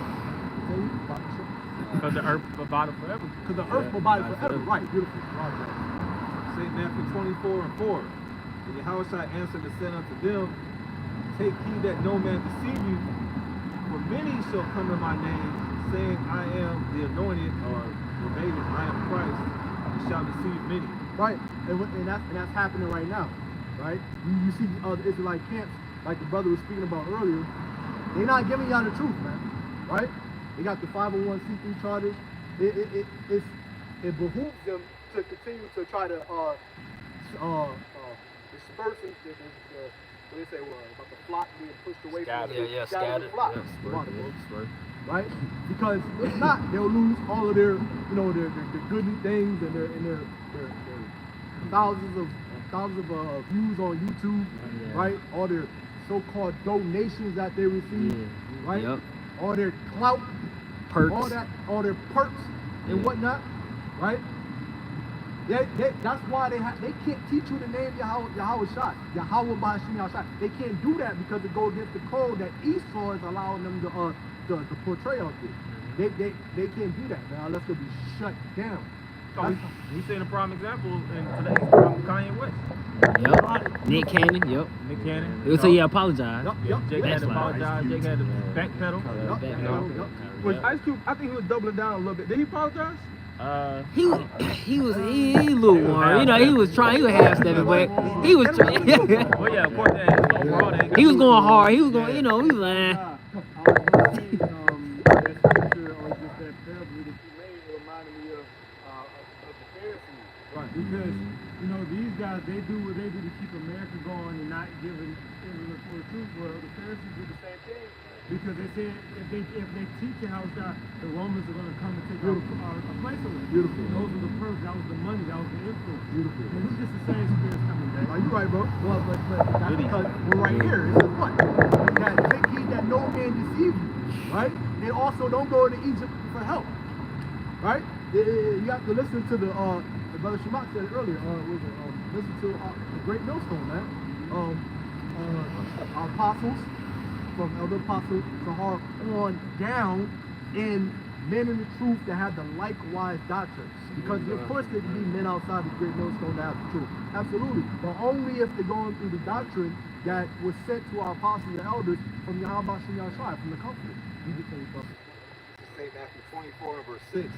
Because the earth provided forever. Because the earth provided forever. Right, beautiful. Right. St. Matthew 24:4. And Yahushua answered and said unto them, take heed that no man deceive you, for many shall come in my name, saying, I am the anointed, or verbatim, I am Christ, and shall deceive many. Right, and that's happening right now, right? You see the Israelite camps, like the brother was speaking about earlier, they're not giving y'all the truth, man, right? They got the 501c3 charters. It behooves them to continue to try to disperse what they say, about the flock being pushed away from the scattered. the flock. Yeah, Right? Because if not, they'll lose all of their, their good things and their thousands of views on YouTube, right? All their so-called donations that they receive, right? Yep. All their clout, Perks. all their perks and whatnot, right? That's why they can't teach you the name Yahweh Shai, Yahweh Ba'ashim Yahweh. They can't do that because it goes against the code that Esau is allowing them to portray out there. They can't do that, man, unless they'll be shut down. So we seen a prime example in today's from Kanye West. Yep. Nick Cannon, yep. Nick Cannon. It was so apologize. Jake had to Backslide. apologize. Jake had to backpedal. Was Ice Cube, I think he was doubling down a little bit. Did he apologize? He was a little warm. He was trying. He was half stepping, but he was trying. Well, yeah, of course, overall, they He was going hard. He was going. He was like. Because these guys, they do what they do to keep America going and not giving Israel the full truth. Well, the Pharisees do the same thing because they said if they teach the house that the Romans are going to come and take our place away. Beautiful. Those were the perks. That was the money. That was the influence. Beautiful. And it's just the same spirits coming back. You're right, bro. Well, but that's because we're right here. It says what? That take heed that no man deceive you, right? They also don't go into Egypt for help, right? You have to listen to the Brother Shamak said it earlier. Listen to the Great Millstone, man. Our apostles, from Elder Apostle Tahar on down, and men in the truth that have the likewise doctrine. Because of course there can be men outside the Great Millstone that have the truth. Absolutely. But only if they're going through the doctrine that was sent to our apostles and elders from Yahweh Shem Yahshua, from the Comforter. You can tell you something. St. Matthew 24:6.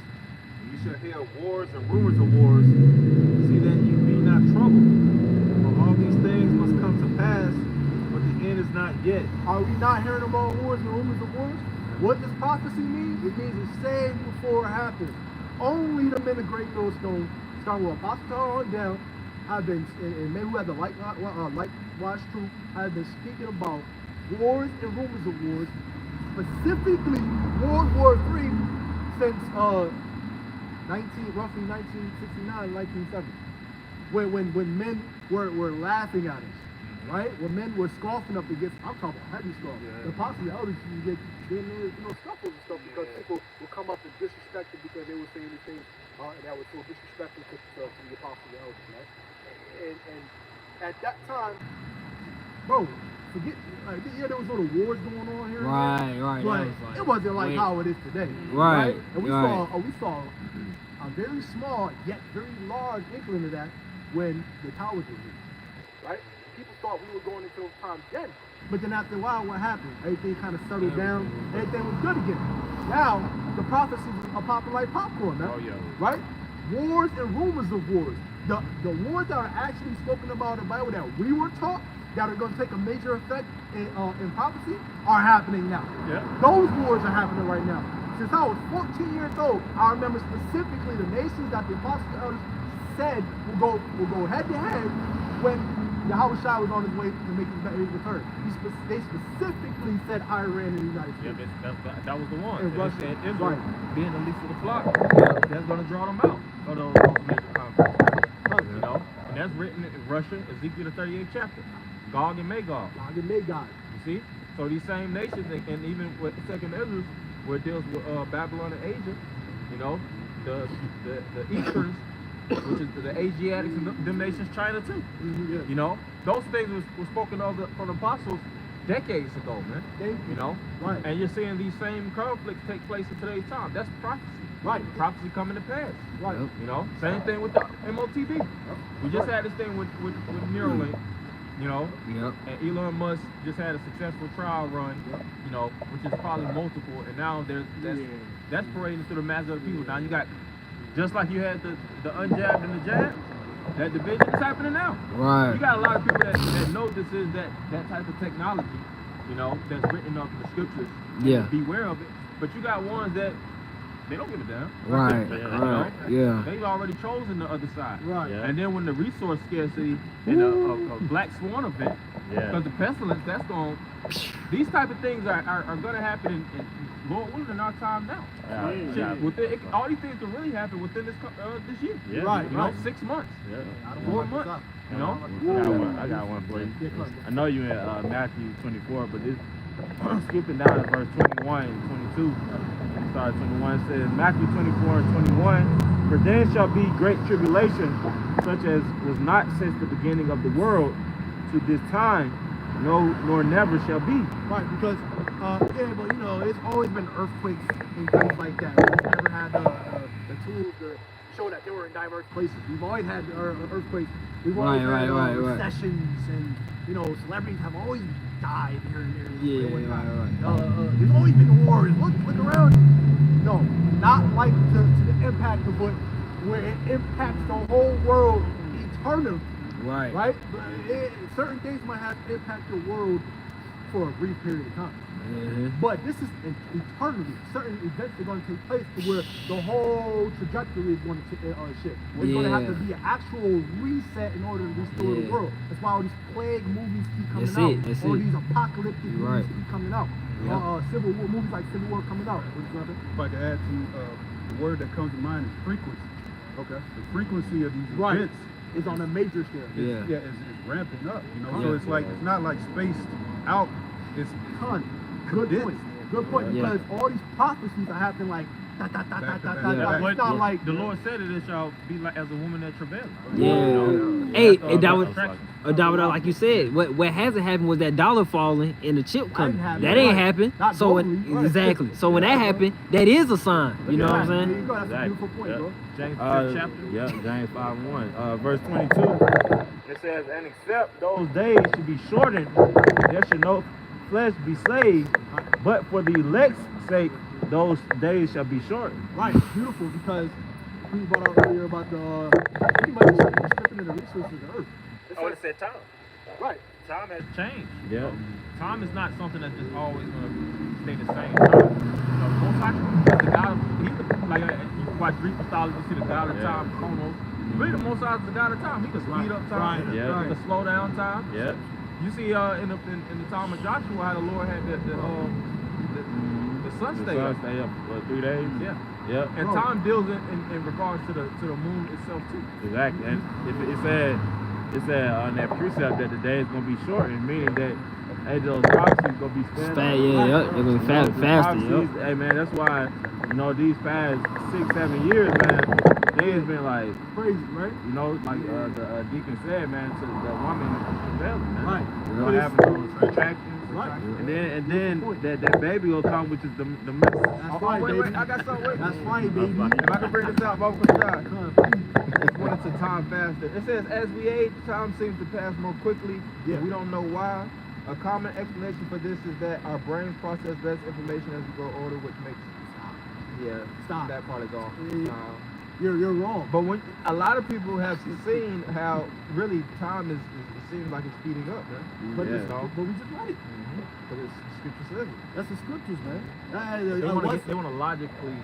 You shall hear wars and rumors of wars. See that you be not troubled. For all these things must come to pass, but the end is not yet. Are we not hearing about wars and rumors of wars? What does prophecy mean? It means it's said before it happens. Only the men of Great Millstone, starting with Apostle Tahar on down, have been, and men who have the likewise truth, have been speaking about wars and rumors of wars, specifically World War III since roughly 1969, 1970, when men were laughing at us, right? When men were scoffing up against, I'm talking about heavy scoff. The possibly elders used to get scuffles and stuff because people would come up and disrespect them because they were saying these things that was so disrespectful to the apostles and elders, right? And at that time, bro, forget, there was little wars going on here. Right. But it wasn't like how it is today. Right. And we saw a very small yet very large inkling of that when the towers were reached. Right? People thought we were going into those times then. But then after a while, what happened? Everything kind of settled down. Everything was good again. Now, the prophecies are popping like popcorn, man. Oh, yeah. Right? Wars and rumors of wars. The wars that are actually spoken about in the Bible that we were taught, that are going to take a major effect in prophecy, are happening now. Yeah. Those wars are happening right now. Since I was 14 years old, I remember specifically the nations that the apostles and elders said will go head to head when Yahweh Shai was on his way to make his return. They specifically said Iran and the United States. Yeah, that was the one. And They Russia. said Israel Right. being the least of the flock. That's going to draw them out for those major conflicts. That's written in Russia, Ezekiel the 38th chapter. Gog and Magog. God and Magog. You see? So these same nations, and even with Second Ezra, where it deals with Babylon and Asia, you know, the Easterns, which is the Asiatics and them nations, China too. Yeah. You know, those things was spoken of from the apostles decades ago, man. Thank you. You know, Right. and you're seeing these same conflicts take place in today's time. That's prophecy. Right. Prophecy coming to pass. Right. Yep. You know, same thing with the MOTV. We just had this thing with Neuralink. You know, Yep. and Elon Musk just had a successful trial run, you know, which is probably multiple, and now that's parading through the mass of the people. Now you got, just like you had the unjabbed and the jabbed, that division is happening now. Right. You got a lot of people that know this is that type of technology, you know, that's written up in the scriptures. Yeah. Beware of it. But you got ones that they don't give a damn. Right. You Right. know? Yeah. They've already chosen the other side. Right. Yeah. And then when the resource scarcity and a black swan event, Yeah. because the pestilence, that's going, these type of things are going to happen in Lord willing in our time now. Yeah. Shit, Yeah. all these things can really happen within this year. Yeah. Right. You know, 6 months, Yeah. 4 months. You know, I got one for you. Yeah, come on. I know you in Matthew 24, but this skipping down to verse 21 and 22. Start 21 says Matthew 24 and 21. For then shall be great tribulation, such as was not since the beginning of the world to this time, no, nor never shall be. Right, because yeah, but you know, it's always been earthquakes and things like that. We've never had the tools to show that they were in diverse places. We've always had earthquakes. We've always Right, had right. recessions, and you know, celebrities have always died here and there. Yeah, and whatnot. right. There's always been wars. Look around. No, not like to the impact of what where it impacts the whole world eternally. Right. Right? But certain things might have to impact the world for a brief period of time. But this is an eternity. Certain events are going to take place to where the whole trajectory is going to shift. There's going to have to be an actual reset in order to restore the Yeah. world. That's why all these plague movies keep coming That's out. it, that's all it. these apocalyptic You're movies right. keep coming out. Yeah. Civil War movies like Civil War coming out. What's that? If I could add to the word that comes to mind is frequency. Okay. The frequency of these Right. events It's on a major scale. Yeah. is ramping up. You know, Yeah. so it's like it's not like spaced out. It's Ton. Good Condensed. point. Good point. Yeah. Because all these prophecies are happening like Back to back. It's not like the Lord said it shall be like as a woman that travails. Yeah. Hey, That's, and that was, attraction. like you said, what hasn't happened was that dollar falling and the chip coming. happened, That ain't right. happened. Not So globally, right. exactly. So when that happened, that is a sign. You know what I'm There you saying? go. That's a Exactly. beautiful point, Yeah. bro. James chapter. Yeah, James 5:1. Verse 22. It says, and except those days should be shortened, there should no flesh be saved, but for the elect's sake, those days shall be shortened. Right, beautiful, because we brought out earlier about the pretty much stripping of the resources of the earth. Oh, it said time. Right. Time has changed. Yeah. Time is not something that's just always going to stay the same. Time. You know, most likely, the God of, like you watch Greek mythology, you see the God of Yeah. time, Chronos. Really, the Most High is the God of time. He can speed up time. Right. Yeah. He can slow down time. Yeah. You see, in the time of Joshua, how the Lord had the sun The stay sun up. stay up for 3 days. Yeah. Yep. And time deals in regards to the moon itself too. Exactly. And it said on that precept that the day is gonna be shortened, meaning that those prophecies gonna be spent. Fast, yeah, yep. They're going to be faster. Yep. Hey man, that's why these past 6-7 years, man, they has been like, Crazy, right? like the deacon said, man, to the woman travailing, man. Right. You know, But having those contractions. Right. And then that baby will come, which is the message. That's right, wait, baby. I got something. Wait. That's right, baby. If I can bring this out, Bubba Shot. Come on, Wanted to time faster. It says, as we age, time seems to pass more quickly. Yeah. We don't know why. A common explanation for this is that our brains process less information as we grow older, which makes Stop. that part is off. Yeah. You're wrong. But when a lot of people have seen how really time it seems like it's speeding up, man. But, Yeah. but we just read it. But it's scripture says it. That's the scriptures, man. They want to logically.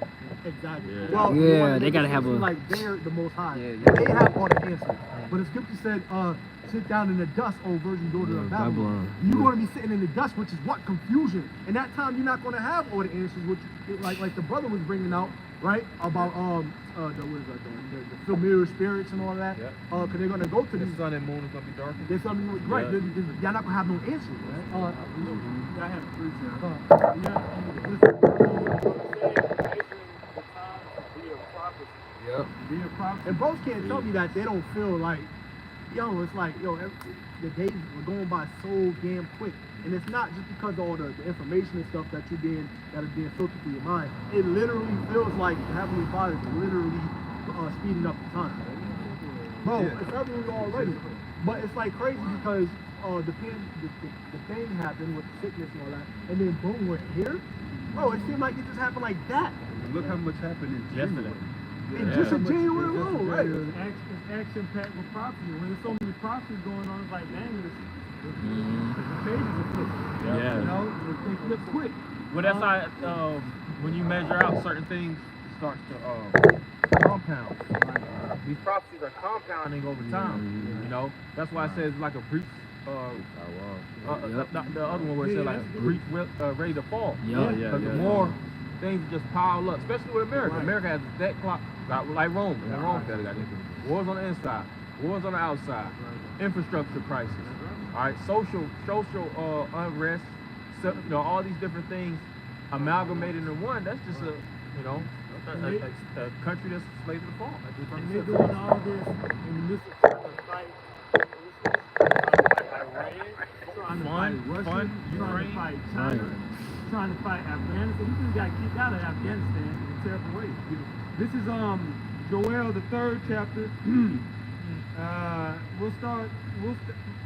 Exactly. Yeah. Well, Yeah, wanna they make gotta it have seem a- like they're the most high. Yeah. They have all the answers. But the scripture said, sit down in the dust, O virgin daughter Yeah, of Babylon. Babylon. You're going to be sitting in the dust, which is what? Confusion. And that time you're not going to have all the answers, which like the brother was bringing out. right? About the familiar spirits and all that. Yep. Cause they're gonna go to The these. sun and moon is gonna be darkened. There's something right. Yeah. Y'all not gonna have no answers, right? I have a precept. Yep. And bros can't tell me that they don't feel like, yo, it's like, yo, the days are going by so damn quick. And it's not just because of all the information and stuff that are being filtered through your mind. It literally feels like the Heavenly Father is literally speeding up the time. Bro, it's happening already. But it's like crazy because the thing happened with the sickness and all that, and then boom, we're here. Bro, it seemed like it just happened like that. Look how much happened in Yesterday. In just in January alone, right? It's action packed with prophecy. When there's so many prophecies going on, it's like, dang, the pages are flipping. Yeah. You know, they flip quick. Well, that's how when you measure out certain things, it starts to compound. These prophecies are compounding over time. You know, that's why it says like a breach. The other one where it said like breach ready to fall. Because the more things just pile up, especially with America. America has that clock, like Rome. And Rome got wars on the inside, wars on the outside, infrastructure crisis. All right, social unrest. So, you know, all these different things amalgamated in one. That's just a country that's slated to fall. And they're doing all this in the midst of trying to fight Iran, trying to fight Russia, trying to fight China, trying to fight Afghanistan. We just got kicked out of Afghanistan in a terrible way. This is Joel, the 3rd chapter.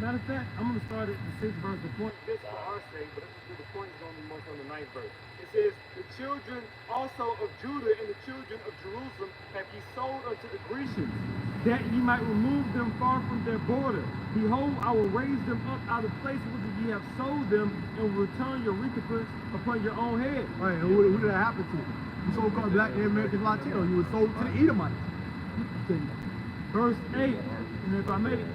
Matter of fact, I'm going to start at the 6th verse. The point is for our sake, but the point is going to be most on the 9th verse. It says, the children also of Judah and the children of Jerusalem have ye sold unto the Grecians, that ye might remove them far from their border. Behold, I will raise them up out of places whither ye have sold them, and will return your recompense upon your own head. Right, and who did that happen to? You so-called black American Latino. You were sold to the Edomites. Verse 8, and if I may, and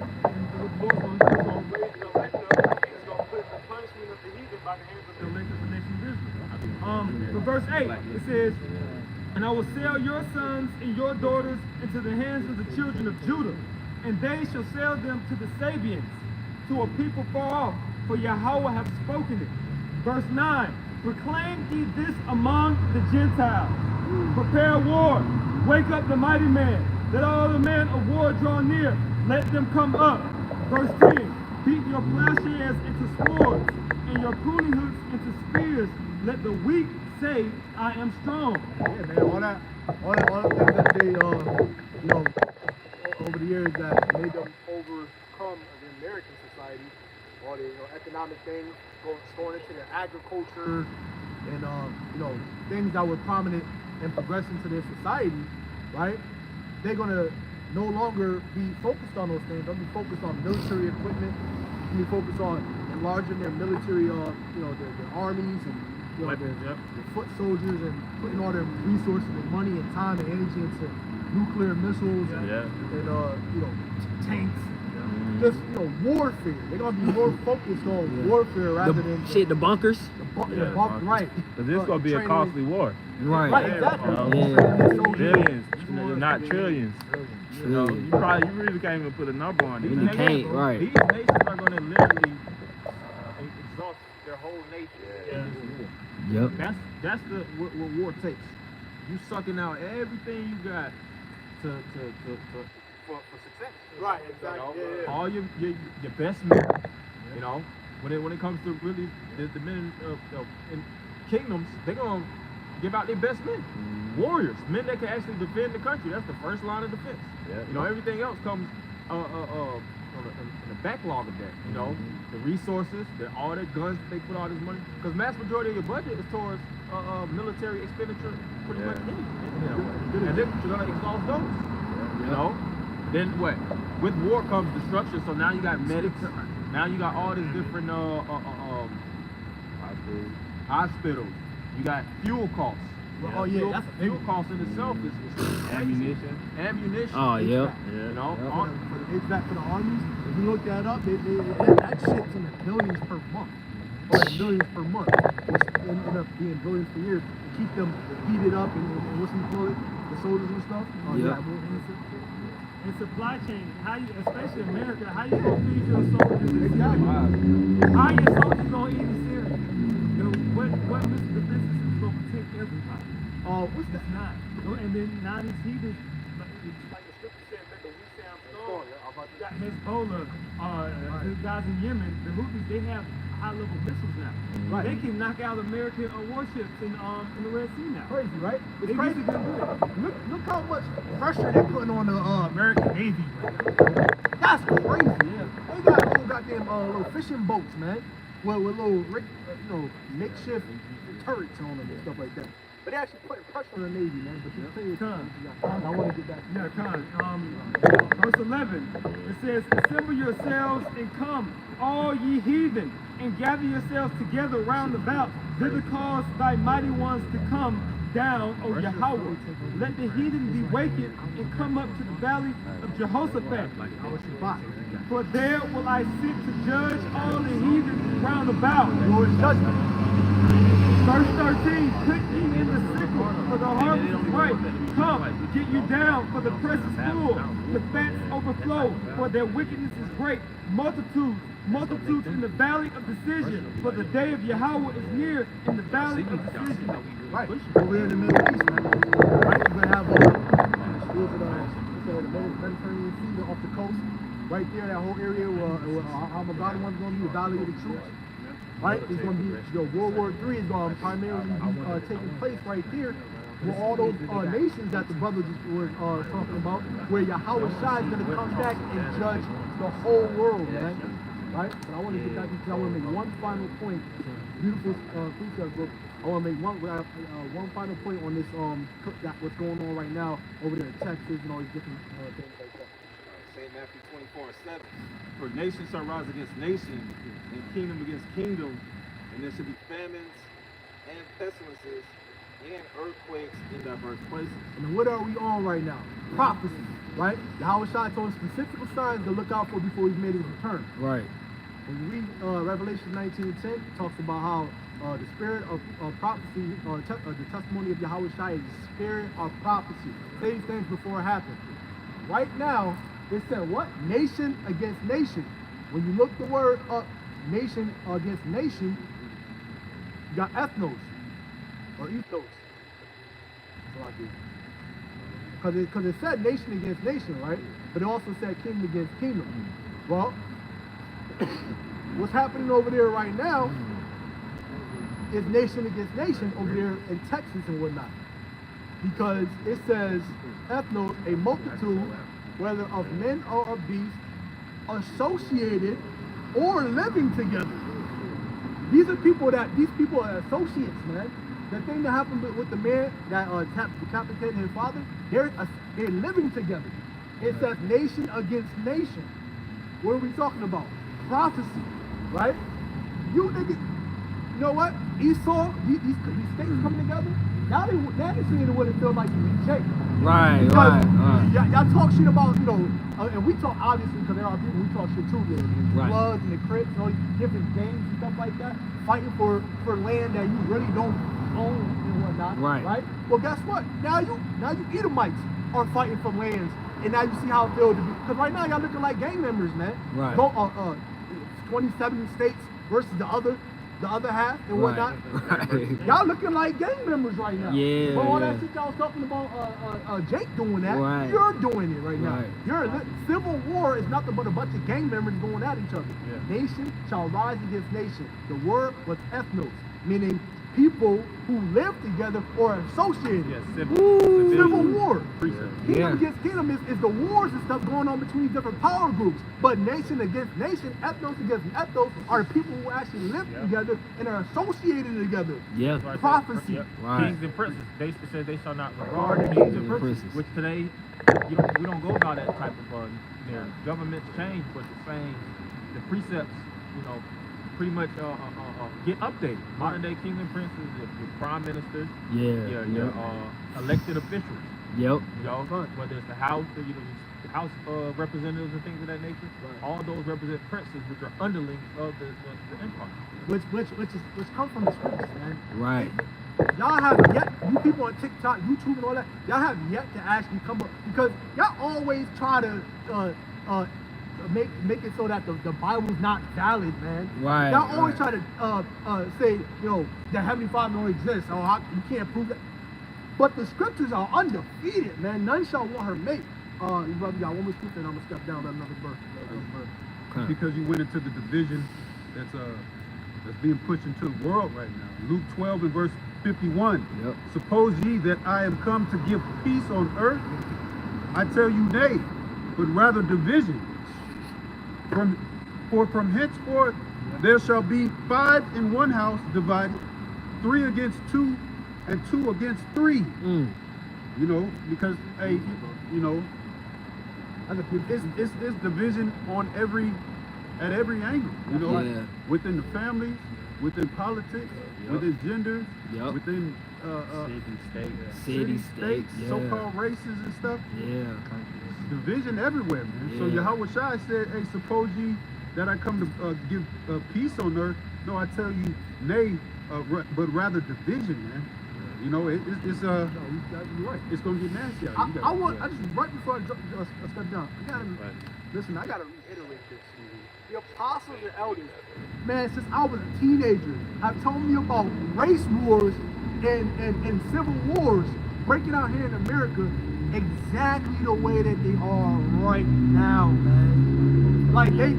what the Lord's going to do is going to raise the elect up, he's going to put the punishment of the heathen by the hands of the elect of the nation of Israel. But verse 8, it says, and I will sell your sons and your daughters into the hands of the children of Judah, and they shall sell them to the Sabians, to a people far off, for Yahweh hath spoken it. Verse 9, proclaim ye this among the Gentiles. Prepare war, wake up the mighty man. Let all the men of war draw near. Let them come up. Verse 10. Beat your plowshares into swords and your pruning hooks into spears. Let the weak say, I am strong. Yeah, man, all that things that they, over the years that made them overcome the American society, all the economic things, going into their agriculture, and things that were prominent and progressing to their society, right? They're gonna no longer be focused on those things. They'll be focused on military equipment. They'll be focused on enlarging their military, their armies and their foot soldiers, and putting all their resources and money and time and energy into nuclear missiles and tanks. Just warfare. They're gonna be more focused on warfare rather than the bunkers. right. Because this gonna be a costly war. Right, exactly. Billions, not trillions. You know, you really can't even put a number on it. You can't, right. These nations are gonna literally exhaust their whole nation. Yep. That's what war takes. You sucking out everything you got for success. Right, exactly. All your best men. You know, when it comes to really the men in kingdoms, they're gonna give out their best men, warriors, men that can actually defend the country. That's the first line of defense. You know, everything else comes in the backlog of that. You know, the resources, all the guns that they put all this money, because mass majority of your budget is towards military expenditure, pretty much anyway. And then you're gonna exhaust those. You know, then what? With war comes destruction. So now you got medics. Now you got all these different hospitals. You got fuel costs. That's a big fuel cost in itself is ammunition. Oh, yeah. You know, it's back to the armies. If you look that up, that shit's in the billions per month. Or millions per month. Which in a being billions for years to keep them heated up and what's we call it, the soldiers and stuff. Yeah. And supply chain, how you, especially America, how you gonna feed your soldiers in Syria? How your soldiers gonna eat in Syria? What missile defense system is gonna protect everybody? What's that? It's not. And then now these heathens, like the scripture said, make a weak sound strong. You got Hezbollah, the guys in Yemen, the Houthis, they have high-level missiles now. Right. They can knock out American warships in the Red Sea now. Crazy, right? It's They crazy. used to do it. Look how much pressure they're putting on the American Navy. That's crazy. Yeah. They got little goddamn little fishing boats, man, with little makeshift turrets on them and stuff like that. But they actually putting pressure on the Navy, man. But you tell you, I want to get back. Yeah, verse 11, it says, assemble yourselves and come, all ye heathen, and gather yourselves together round about, thither cause thy mighty ones to come down, O Yahweh. Let the heathen be wakened and come up to the valley of Jehoshaphat. For there will I sit to judge all the heathen round about. Lord's judgment. Verse 13, put ye in the sickle, for the harvest is ripe. Come, get you down, for the press is full, the fats overflow, for their wickedness is great. Multitudes in the valley of decision, for the day of Yahweh is near in the valley of decision. Right. Over here in the Middle East, man. Right? You're gonna have the Mediterranean Sea off the coast. Right there, that whole area where Armageddon one's gonna be the Valley of the Troops. Right? It's gonna be World War III is gonna primarily be taking place right here. Where all those nations that the brother just was talking about, where Yahweh Shai is gonna come back and judge the whole world, man. Right? But I want to get back because I want to make one final point. Beautiful precept book. I want to make one final point on this what's going on right now over there in Texas and all these different things like that. St. Matthew 24:7. For nation shall rise against nation, and kingdom against kingdom, and there shall be famines and pestilences and earthquakes in diverse places. And what are we on right now? Prophecy, right? Yahweh Shai told us specific signs to look out for before he's made his return. Right. When you read Revelation 19:10, it talks about how the spirit of prophecy, the testimony of Yahweh Shai is the spirit of prophecy. Same things before it happened. Right now, it said what? Nation against nation. When you look the word up, nation against nation, you got ethnos or ethos. That's what I do. Because it said nation against nation, right? But it also said kingdom against kingdom. Well, what's happening over there right now is nation against nation over there in Texas and whatnot. Because it says ethnos, a multitude, whether of men or of beasts, associated or living together. These people are associates, man. The thing that happened with the man that decapitated his father, they're living together. It says nation against nation. What are we talking about? Prophecy, right? You know what? Esau, these states coming together. Now they're seeing what it feels like to be Jake. Right. Y'all talk shit about, and we talk obviously because there are people we talk shit too. The Bloods and the Crips and all these different gangs and stuff like that, fighting for land that you really don't own and whatnot. Right. Well, guess what? Now you Edomites are fighting for lands, and now you see how it feels to be. Because right now y'all looking like gang members, man. Right. 27 states versus the other half and whatnot. Right. Y'all looking like gang members right now. Yeah. But all that shit y'all was talking about, Jake doing that, Right. you're doing it right now. Right. Civil war is nothing but a bunch of gang members going at each other. Yeah. Nation shall rise against nation. The word was ethnos, meaning people who live together or associated. Yes, Civil war. Precept. Kingdom against kingdom is the wars and stuff going on between different power groups. But nation against nation, ethnos against ethnos are the people who actually live together and are associated together. Yeah. Right. Prophecy. Yep. Right. Kings and princes. They said they shall not regard kings and princes. Which today, we don't go by that type of narrative. Governments change, but the precepts, pretty much get updated. Modern day kings and princes, your prime ministers, your elected officials. Yep. Whether it's the House or House representatives and things of that nature. All those represent princes, which are underlings of the empire. Which come from the scriptures, man. Right. Y'all have yet, you people on TikTok, YouTube, and all that, y'all have yet to actually come up, because y'all always try to make it so that the Bible's not valid, man. Right, Y'all always right. try to say, you know, the Heavenly Father don't exist. Oh, you can't prove that. But the scriptures are undefeated, man. None shall want her mate. You brother, y'all one more scripture, and I'm gonna step down to another verse. Because you went into the division that's being pushed into the world right now. Luke 12 and verse 51. Yep. Suppose ye that I am come to give peace on earth? I tell you nay, but rather division. For from henceforth there shall be 5 in one house divided, 3 against 2, and 2 against 3. You know, because you know, it's division on at every angle. You know, Yeah. within the families, within politics, within genders, Yep. within City, states, yeah. so-called races and stuff. Yeah. Division everywhere, man. So Yeah. Yahweh Shai said, hey, suppose ye that I come to give peace on earth. No, I tell you, nay, but rather division, man. You know, it's You're right. it's gonna get nasty out here. I just, right before I step down, listen, I gotta reiterate this. The apostles and elders, man, since I was a teenager, have told me about race wars and civil wars breaking out here in America exactly the way that they are right now, man. Like they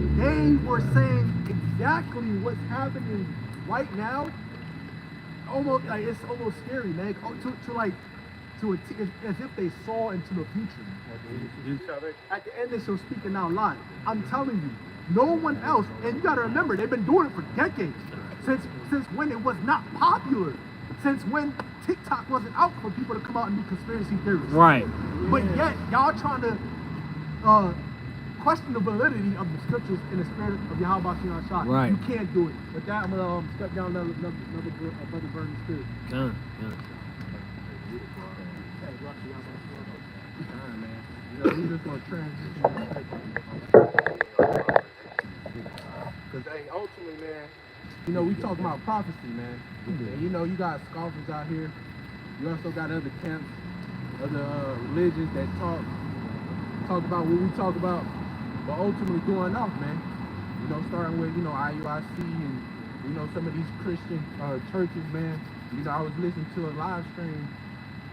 were saying exactly what's happening right now. Almost like it's almost scary, man. As if they saw into the future. At the end, they shall speaking out loud. I'm telling you, no one else. And you gotta remember, they've been doing it for decades. Since when it was not popular. Since when TikTok wasn't out for people to come out and be conspiracy theorists. Right. But yet, y'all trying to question the validity of the scriptures in the spirit of Yahweh Shem Shah. Right. You can't do it. With that, I'm gonna step down another brother burning spirit. Done. You know, we just gonna transition. Cause hey, ultimately, man, you know, we talking about prophecy, man. And you know, you got scoffers out here. You also got other camps, other religions that talk about what we talk about, but ultimately going off, man. You know, starting with, you know, IUIC and, you know, some of these Christian churches, man. You know, I was listening to a live stream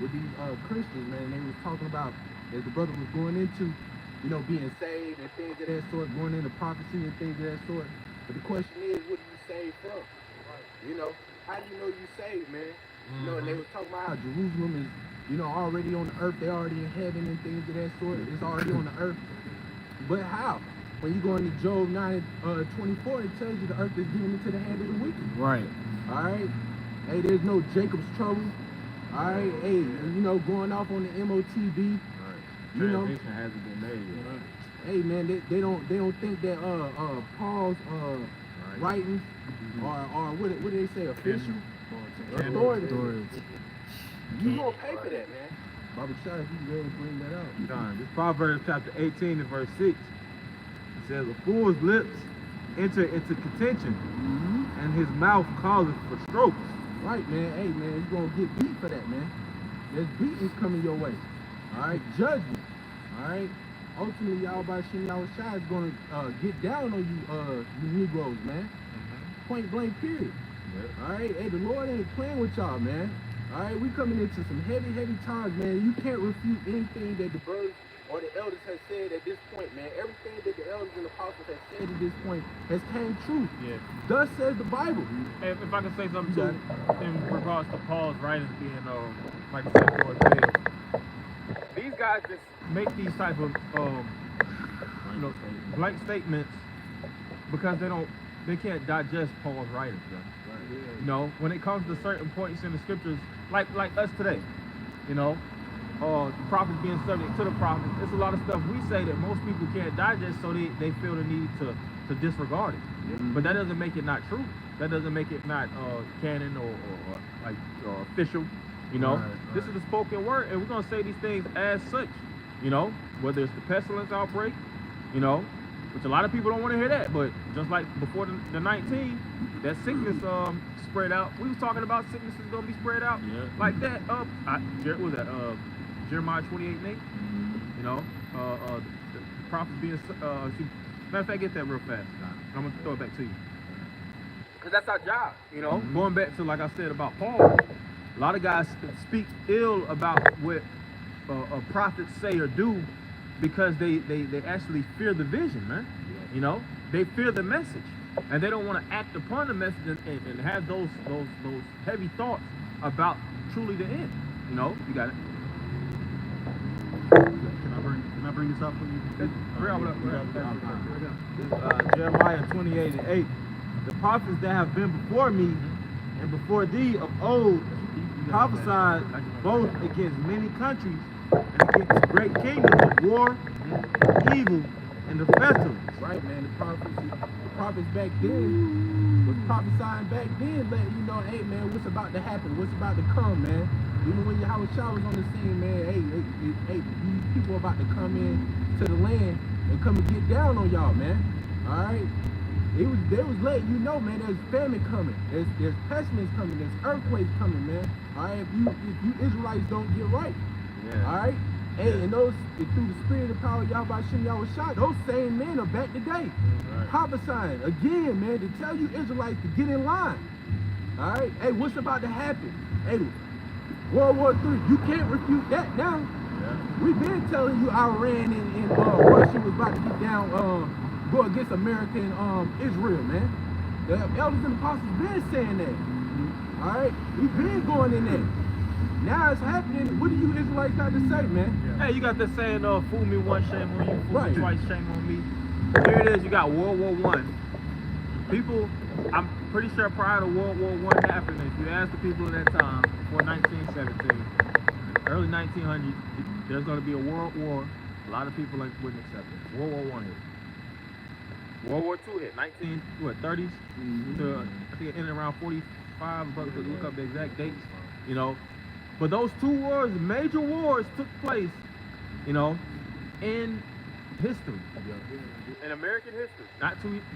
with these Christians, man. They was talking about, as the brother was going into, you know, being saved and things of that sort, going into prophecy and things of that sort. But the question is, what do you save from? You know, how do you know you saved, man? You know, and they were talking about how Jerusalem is, you know, already on the earth. They're already in heaven and things of that sort. It's already on the earth. But how? When you go into Job 9:24, it tells you the earth is given into the hand of the wicked. Right. All right. Hey, there's no Jacob's trouble. All right. Hey, you know, going off on the MOTB. You know, Transition hasn't been made yet. hey man, they don't think that Paul's writings are what do they say, official authority. You gonna pay for that, man. Bobby Shah, if you really bring that out. Done. This Proverbs chapter 18 and verse 6. It says, a fool's lips enter into contention, and his mouth causes for strokes. Right, man. Hey, man, you gonna get beat for that, man. There's beatings coming your way. All right, judgment. All right. Ultimately, Yahweh Shem Shai is gonna get down on you Negroes, man. Point blank, period. All right. Hey, the Lord ain't playing with y'all, man. All right, we coming into some heavy times, man. You can't refute anything that the brothers or the elders have said at this point, man. Everything that the elders and apostles have said at this point has came true. Yeah. Thus says the Bible. Hey, if I can say something You too, in regards to Paul's writings being, like I said, for veiled. These guys just make these type of, you know, blank statements because they can't digest Paul's writings, bro. You know, when it comes to certain points in the scriptures, like us today, you know, the prophets being subject to the prophets, it's a lot of stuff we say that most people can't digest, so they feel the need to disregard it. But that doesn't make it not true. That doesn't make it not canon or official. You know, this is the spoken word, and we're gonna say these things as such. You know, whether it's the pestilence outbreak, you know, which a lot of people don't want to hear that, but just like before the 19, that sickness spread out. We was talking about sickness is gonna be spread out like that. What was that? Jeremiah 28:8. You know, the prophets being. Matter of fact, get that real fast. I'm gonna throw it back to you. Cause that's our job. You know, going back to like I said about Paul, a lot of guys speak ill about what prophets say or do because they actually fear the vision, man. You know, they fear the message, and they don't want to act upon the message and have those heavy thoughts about truly the end. You know, you got it. Can I bring this up for you? Jeremiah 28:8. The prophets that have been before me and before thee of old prophesied both against many countries and against great kingdoms of war, evil, and the pestilence. Right, man. The prophets back then was prophesying back then, letting you know, hey, man, what's about to happen, what's about to come, man. Even when Yahweh Shah was on the scene, man, hey, these people about to come in to the land and come and get down on y'all, man. All right. They was letting you know, man, there's famine coming, there's pestilence coming, there's earthquakes coming, man. All right, if you Israelites don't get right, all right. Hey, and those through the spirit and power of Yahweh Shem Yahweh Shah, those same men are back today, prophesying again, man, to tell you Israelites to get in line. All right, hey, what's about to happen? Hey, World War III, you can't refute that now. We've been telling you Iran and Russia was about to get down, go against America and Israel, man. The elders and apostles been saying that. All right, we've been going in there. Now it's happening. What do you Israelites got to say, man? Hey, you got that saying, fool me once, shame on you, fool Right. me twice, shame on me. Here it is, you got World War I. People, I'm pretty sure prior to World War I happening, if you ask the people at that time, before 1917, early 1900s, there's going to be a world war. A lot of people wouldn't accept it. World War I hit. World War II hit, 30s to, I think it ended around 45, brother could look up the exact dates, you know. But those two wars, major wars, took place, you know, in history, in American history.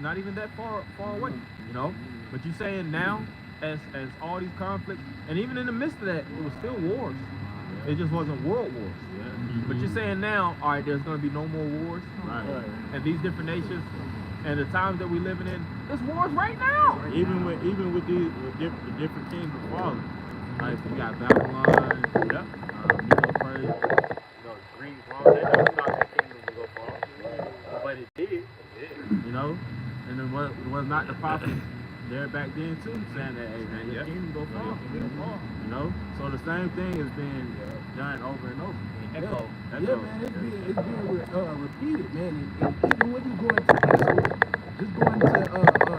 Not even that far away, you know. But you saying now, as all these conflicts, and even in the midst of that, it was still wars. It just wasn't world wars. But you're saying now, all right, there's going to be no more wars, and these different nations, and the times that we're living in, there's wars right now. Even with the different kings of fallen. Like you got Babylon, Medo-Persia, Greece, Rome. They never thought that kingdom would go far, but it did. You know, and then was not the prophets there back then too saying that, hey man, your kingdom go far. You know, so the same thing is being done over and over. Echo. Man, it's being repeated, man. And even when you go into history, just going to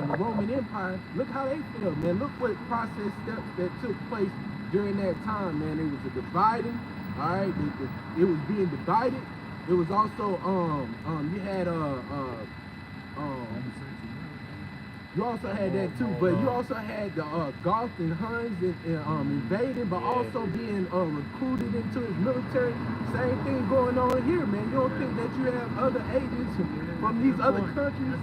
the Roman Empire, look how they feel, man. Look what process steps that took place during that time, man. It was a dividing, all right. It was being divided. It was also you had you also had that too, but you also had the Goths and Huns invading, but also being recruited into his military. Same thing going on here, man. You don't think that you have other agents from these other countries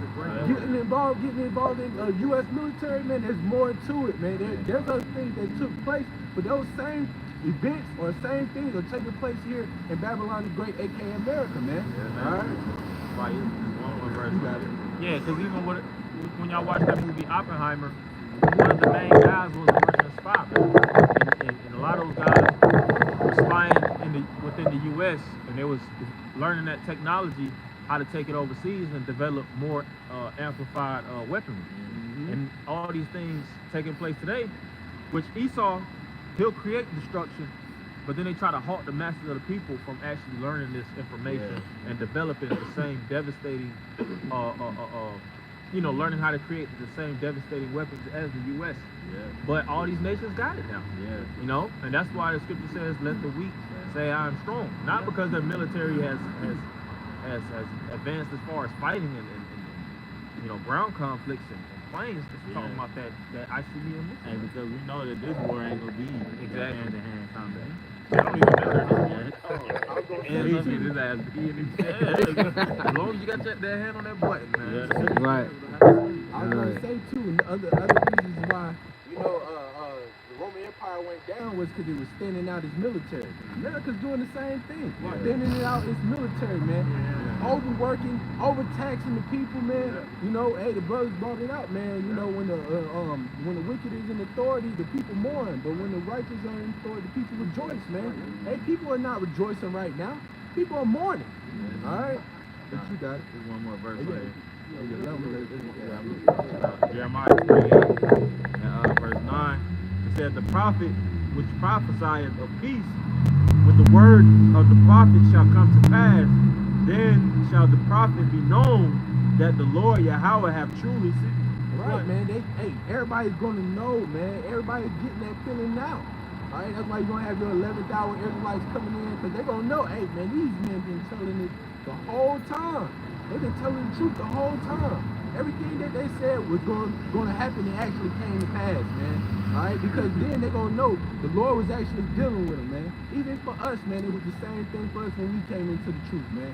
getting involved in U.S. military, man? There's more to it, man. There's other things that took place, but those same events or same things are taking place here in Babylon the Great, aka America, man. All right. Yeah, because even when y'all watch that movie Oppenheimer, one of the main guys was a Russian spy, man. And a lot of those guys were spying within the U.S. and they was learning that technology, how to take it overseas and develop more amplified weaponry. And all these things taking place today, which Esau, he'll create destruction, but then they try to halt the masses of the people from actually learning this information and developing the same devastating, learning how to create the same devastating weapons as the U.S. But all these nations got it now. You know, and that's why the scripture says, "Let the weak say I am strong." Not because their military has advanced as far as fighting and ground conflicts and planes. It's talking about that ICBM missile. And because we know that this war ain't gonna be exactly hand-to-hand combat. They don't even know that. Ends up in his ass being in his ass. As long as you got that hand on that button, man. Right. I was gonna say too, and the other reasons why, the Roman Empire went down was because it was thinning out its military. America's doing the same thing, thinning it out its military, man. Overworking, overtaxing the people, man. You know, hey, the brothers brought it out, man. You know, when the wicked is in authority, the people mourn, but when the righteous are in authority, the people rejoice, man. Hey, people are not rejoicing right now. People are mourning. All right, but you got it. There's one more verse Yeah. right here. Yeah. Jeremiah 28 and verse 9. It said, the prophet which prophesieth of peace, when the word of the prophet shall come to pass, then shall the prophet be known that the Lord Yahweh have truly sent him. Right, man. Everybody's gonna know, man. Everybody's getting that feeling now. All right, that's why you're gonna have your 11th hour Israelites coming in, because they're gonna know, hey, man, these men been telling it the whole time. They've been telling the truth the whole time. Everything that they said was going to happen, it actually came to pass, man. All right, because then they're gonna know the Lord was actually dealing with them, man. Even for us, man, it was the same thing for us when we came into the truth, man.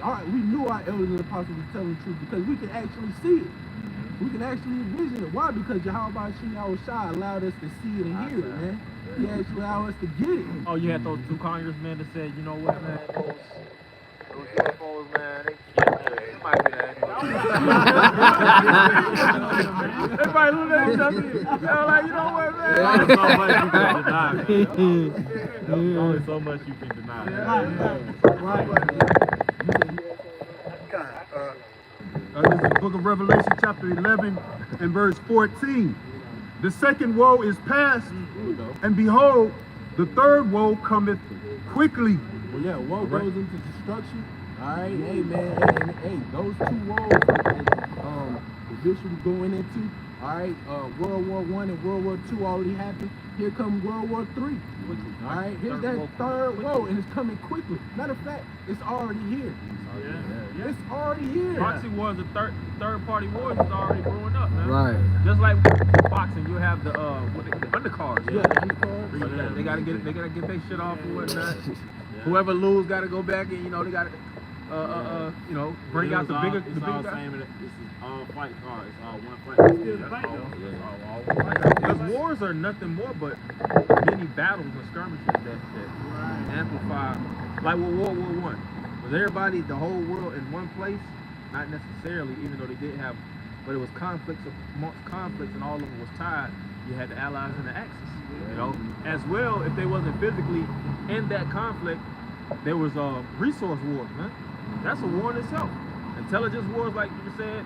All right, we knew our elders and apostles were telling the truth because we could actually see it. We can actually envision it. Why? Because Yahweh Shai allowed us to see it and hear it, man. He actually allowed us to get it. Oh, you had those two congressmen that said, you know what, man, those UFOs, man, they might be that. Everybody look at each other. They're like, you know what, man? There's only so much you can deny, man. This is the book of Revelation, chapter 11 and verse 14. The second woe is past, and behold, the third woe cometh quickly. Well, yeah, woe goes into destruction. All right, hey, man, hey, those two woes that the bishop is going into, all right, World War I and World War II already happened. Here comes World War III. All right, here's that third woe, and it's coming quickly. Matter of fact, it's already here. Yeah. It's already here. Proxy wars, the third party wars is already brewing up, man. Right. Just like boxing, you have the undercards. Yeah, the undercards. They gotta get their shit off and whatnot. Whoever lose gotta go back and they gotta bring out the bigger guy. This is all fight cards. It's all one fight. Because wars are nothing more but many battles and skirmishes that amplify, like with World War I. Was everybody, the whole world in one place? Not necessarily, even though they did have, but it was conflicts amongst conflicts, and all of them was tied. You had the Allies and the Axis, as well. If they wasn't physically in that conflict, there was resource wars, man. That's a war in itself. Intelligence wars, like you said,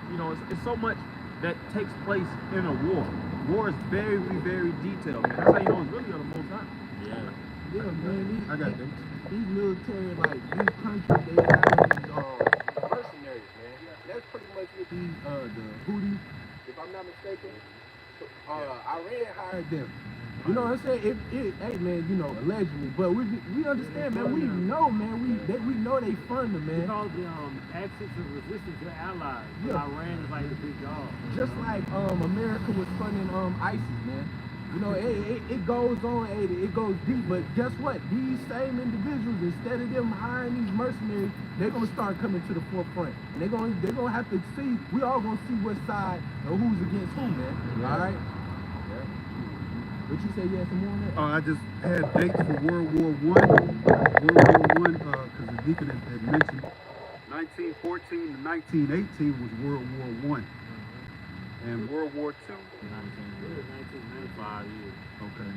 it's so much that takes place in a war. War is very, very detailed, man. That's how you know it's really on the most time. Yeah, man. I got that. These military, like these countries, they have these mercenaries, man. That's pretty much what these the Houthis, if I'm not mistaken, Iran hired them. You know what I'm saying? Hey man, allegedly, but we understand, man. We know, man. We know they fund them, man. Because the axis of resistance to allies. Yeah. Iran is like the big dog. Just like America was funding ISIS, man. It goes on, it goes deep, but guess what? These same individuals, instead of them hiring these mercenaries, they're gonna start coming to the forefront. And they're gonna have to see, we all gonna see what side or who's against who, man. All right? What you say, you had some more on that? I just had dates for World War I. World War I, because the deacon had mentioned 1914 to 1918 was World War I. And World War II? 1995 years. Okay.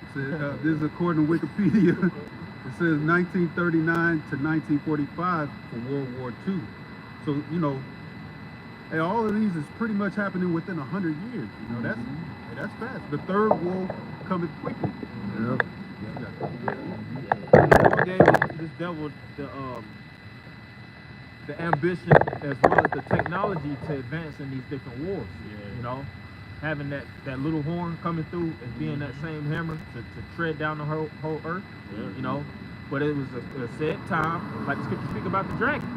It says, this is according to Wikipedia. It says 1939 to 1945 for World War II. So, hey, all of these is pretty much happening within 100 years. That's fast. The third war coming quickly. Yep. God gave this devil the ambition as well as the technology to advance in these different wars. Having that little horn coming through and being that same hammer to tread down the whole earth. But it was a set time, like the scripture speak about the dragon.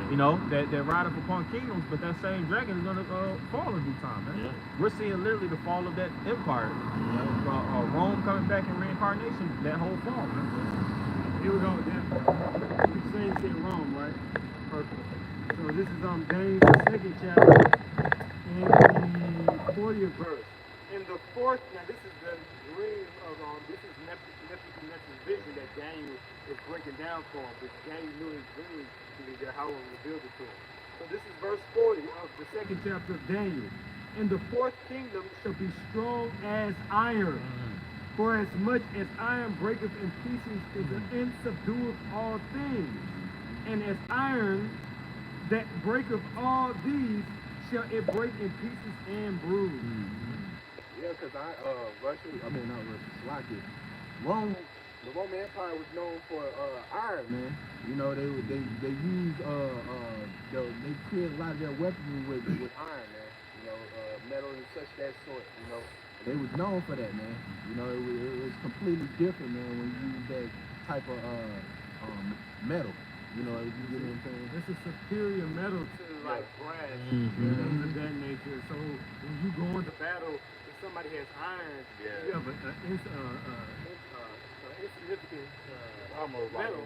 you know, that rideth upon kingdoms, but that same dragon is gonna fall in due time, man. Yeah. We're seeing literally the fall of that empire. Rome coming back in reincarnation, that whole fall, man. Here we go. Then you say it's in Rome, right? Perfect. So this is Daniel, the second chapter, in the 40th verse. In the fourth, now this is the dream of this is Nebuchadnezzar's vision that Daniel is breaking down for him. Because Daniel knew his dream, that how it revealed it to him. So this is verse 40 of the second chapter of Daniel. And the fourth kingdom shall be strong as iron. For as much as iron breaketh in pieces, and subdueth all things. And as iron that breaketh all these, shall it break in pieces and bruise. Yeah, because Rome, the Roman Empire was known for iron, man. You know, they used they created a lot of their weaponry with iron, man. You know, metal and such that sort. You know, they was known for that, man. You know, it was completely different, man, when you use that type of metal. You know, you get what I'm saying? It's a superior metal to like brass and things of that nature. So when you go into battle, if somebody has iron, you have an insignificant metal.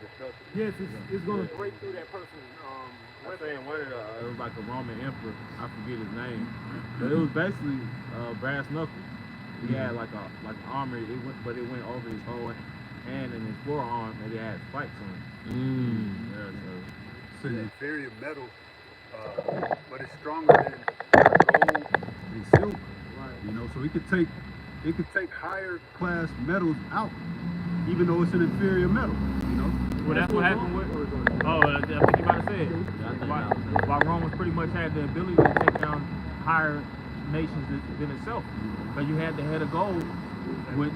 Yes, it's going to break through that person's I'm saying one of it was like a Roman emperor, I forget his name, but it was basically brass knuckles. He had like an armor, but it went over his whole hand and his forearm, and it had spikes on it. Yeah, It's an inferior metal, but it's stronger than gold and silver. Right. You know, so it could take higher class metals out, even though it's an inferior metal. You know. Well, that's what happened with. I think you about to say it. Why Rome was pretty much had the ability to take down higher nations than itself. But you had the head of gold, which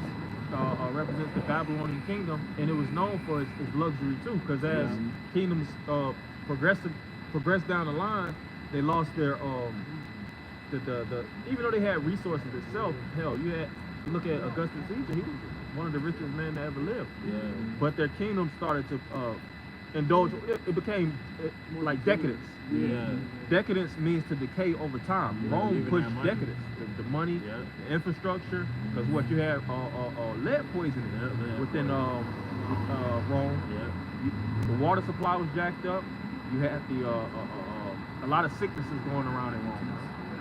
represents the Babylonian kingdom, and it was known for its luxury too. Because as kingdoms progressed down the line, they lost their even though they had resources itself. Hell, you look at Augustus Caesar. He was one of the richest men that ever lived. Yeah. But their kingdom started to indulge. It became like decadence. Yeah. Decadence means to decay over time. Yeah, Rome pushed decadence. The money, the infrastructure, because what you had lead poisoning within Rome. Yeah. The water supply was jacked up. You had a lot of sicknesses going around in Rome.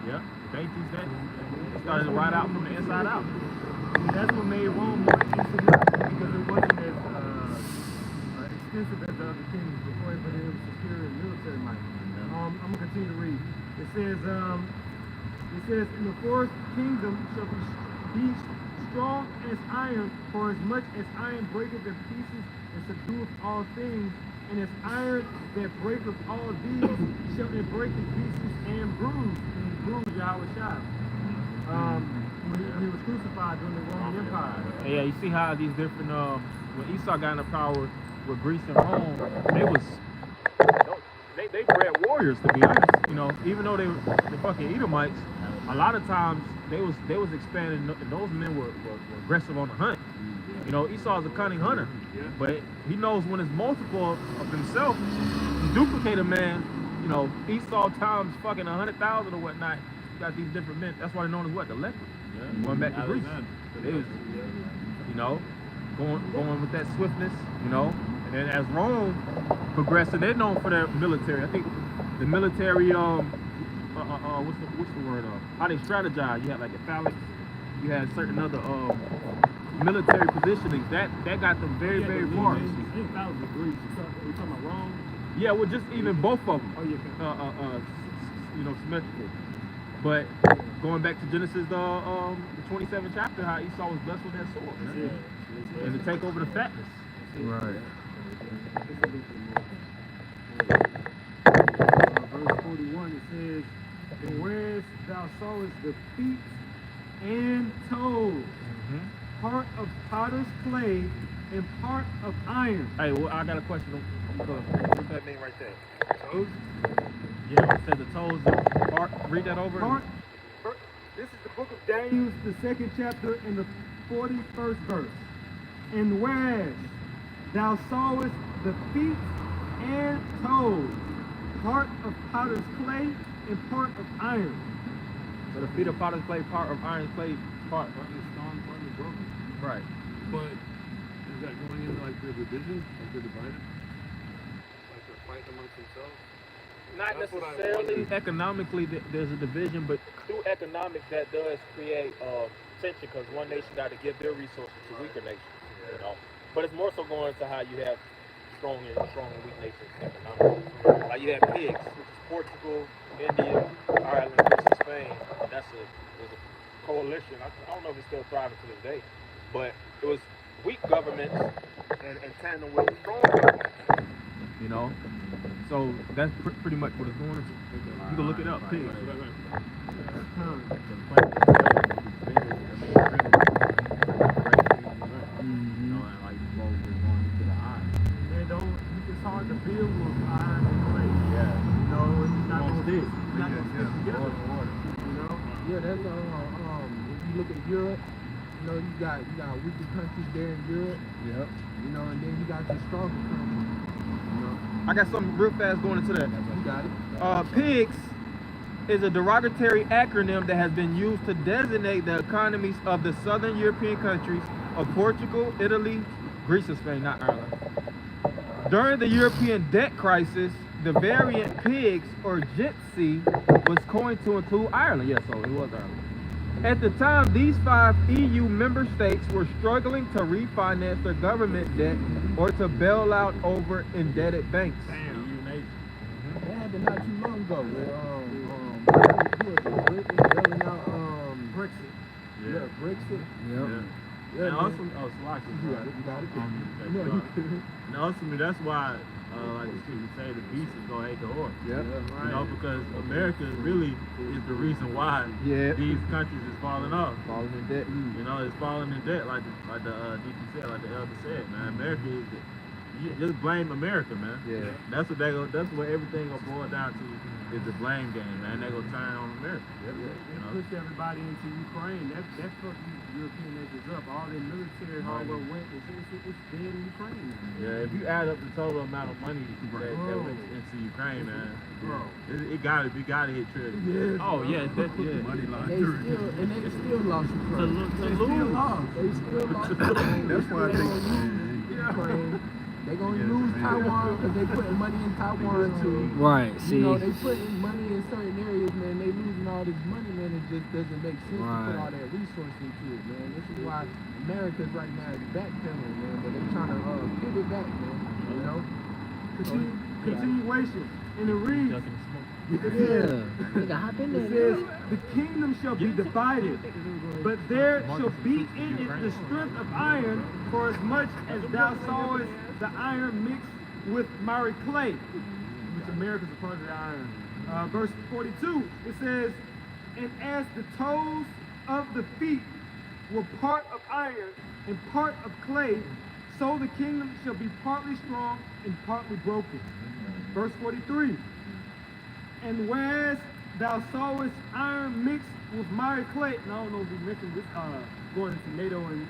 Yeah. Dainties that started to rot out from the inside out. And that's what made Rome more insignificant, because it wasn't as extensive as the other kingdoms before it, but it was superior military might. I'm gonna continue to read. It says, "In the fourth kingdom shall be strong as iron, for as much as iron breaketh in pieces and subdueth all things, and as iron that breaketh all these shall it break in pieces and bruise." And bruise Yahweh Shai. When he was crucified during the Roman Empire. Yeah, you see how these different when Esau got into power with Greece and Rome, they bred warriors, to be honest. You know, even though they were the fucking Edomites, a lot of times they was expanding. Those men were aggressive on the hunt. You know, Esau's a cunning hunter, but he knows when it's multiple of himself, to duplicate a man. You know, Esau times fucking 100,000 or whatnot. You got these different men. That's why they're known as what? The leopard. Going back to Greece. So they was, you know, going with that swiftness, you know. And then as Rome progressed, they're known for their military. I think the military, what's the word? How they strategize. You had like the phalanx. You had certain other military positioning. That got them very, very far. I think that was the Greeks. You talking about Rome? Yeah, well, just even both of them. You know, symmetrical. But going back to Genesis, the 27th chapter, how Esau was blessed with that sword, man. And to take over the fatness. Right. Verse 41, it says, "And whereas thou sawest the feet and toes, part of potter's clay and part of iron." Hey, well, I got a question. What's that mean right there? Toes? Yeah, it said the toes of part. Read that over. This is the book of Daniel, the second chapter, and the 41st verse. "And whereas thou sawest the feet and toes, part of potter's clay and part of iron. So the feet of potter's clay, part of iron clay, part. Right. But is that going into like the division, like the divided? Like they're fighting amongst themselves? Not That's what I necessarily wondered. economically. There's a division, but through economics, that does create tension because one nation got to give their resources to weaker nations. You know, but it's more so going to how you have strong and weak nations economically. Like you have pigs, which is Portugal, India, Ireland, Greece, and Spain. And there's a coalition. I don't know if it's still thriving to this day, but it was weak governments and tandem with strong governments. You know, so that's pretty much what it's going into. You can look it up. Pigs. It's hard to build with iron and clay. Yeah. You know, it's not Won't gonna stick. it's not gonna stick together. You know? Yeah, that's if you look at Europe, you know, you got weaker countries there in Europe. Yep. You know, and then you got your stronger countries. You know, I got something real fast going into that. you got it. PIGS is a derogatory acronym that has been used to designate the economies of the southern European countries of Portugal, Italy, Greece, and Spain, not Ireland. During the European debt crisis, the variant PIGS or Jitsi was coined to include Ireland. Yes, so it was Ireland. At the time, these 5 EU member states were struggling to refinance their government debt or to bail out over indebted banks. They had to not too long ago with Britain bailing out Brexit. Yeah, Brexit. Yeah. Yeah, And man. also, Slocky. You got it. You got it. No, No, you couldn't. And ultimately, that's why, like the people say, the beast is gonna hate the horse. Yeah. You know, because America really is the reason why Yeah. these countries is falling off. Falling in debt. You know, it's falling in debt, like the DP said, like the elder said, man. America is you just blame America, man. Yeah. That's what everything gonna boil down to is the blame game, man. They gonna turn on America. Yep. You know? Push everybody into Ukraine. That fucked these European nations up. All their military hardware went. It's dead in Ukraine now. Yeah, if you add up the total amount of money that went into Ukraine, man, it gotta hit trillion. Yeah. Oh, yeah, yeah. Money And they still lost Ukraine. To They still lose. lost. They still lost Ukraine. That's why I think Ukraine. They gonna lose Taiwan because they putting money in Taiwan too. Right. You See. know, they putting money in certain areas, man. They losing all this money, man. It just doesn't make sense to Right. put all that resource into it, man. This is why America's right now is backpedaling, man. But they trying to pivot back, man. You know. Continuation. And it reads. Yeah. Nigga, hop in It there. says, the kingdom shall be divided, but there shall be in it the strength of iron, for as much as thou sawest the iron mixed with miry clay, which America's a part of the iron. Verse 42, it says, and as the toes of the feet were part of iron and part of clay, so the kingdom shall be partly strong and partly broken. Verse 43, and whereas thou sawest iron mixed with miry clay, and I don't know if we mentioned this going into NATO and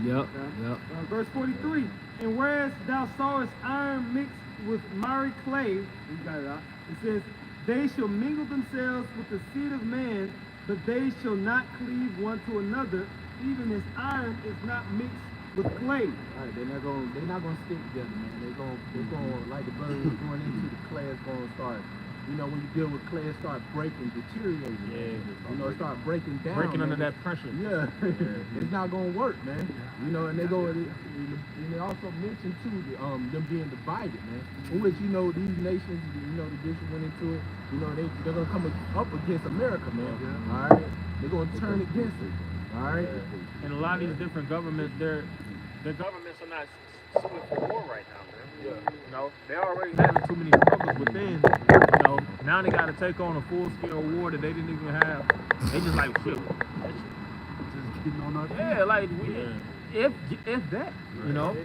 EU. Yep. Yep. Verse 43, and whereas thou sawest iron mixed with miry clay, we got it out, it says, they shall mingle themselves with the seed of man, but they shall not cleave one to another, even as iron is not mixed with clay. All right, they're not gonna stick together, man. They're going like the brother was going into the clay is gonna start. You know, when you deal with clay, it start breaking, deteriorating. Yeah. You know, it start breaking down. Breaking under man. that pressure. Yeah, it's not gonna work, man. You know, and they go, and they also mentioned too, them being divided, man. In which these nations, the bishop went into it. You know, they're gonna come up against America, man. All right, they're gonna turn against it. All right. And a lot of these different governments, their governments are not suited for war right now, man. You know, they already having too many struggles within. You know, now they got to take on a full-scale war that they didn't even have. They just like shit. just getting on our Yeah, like if that, you know,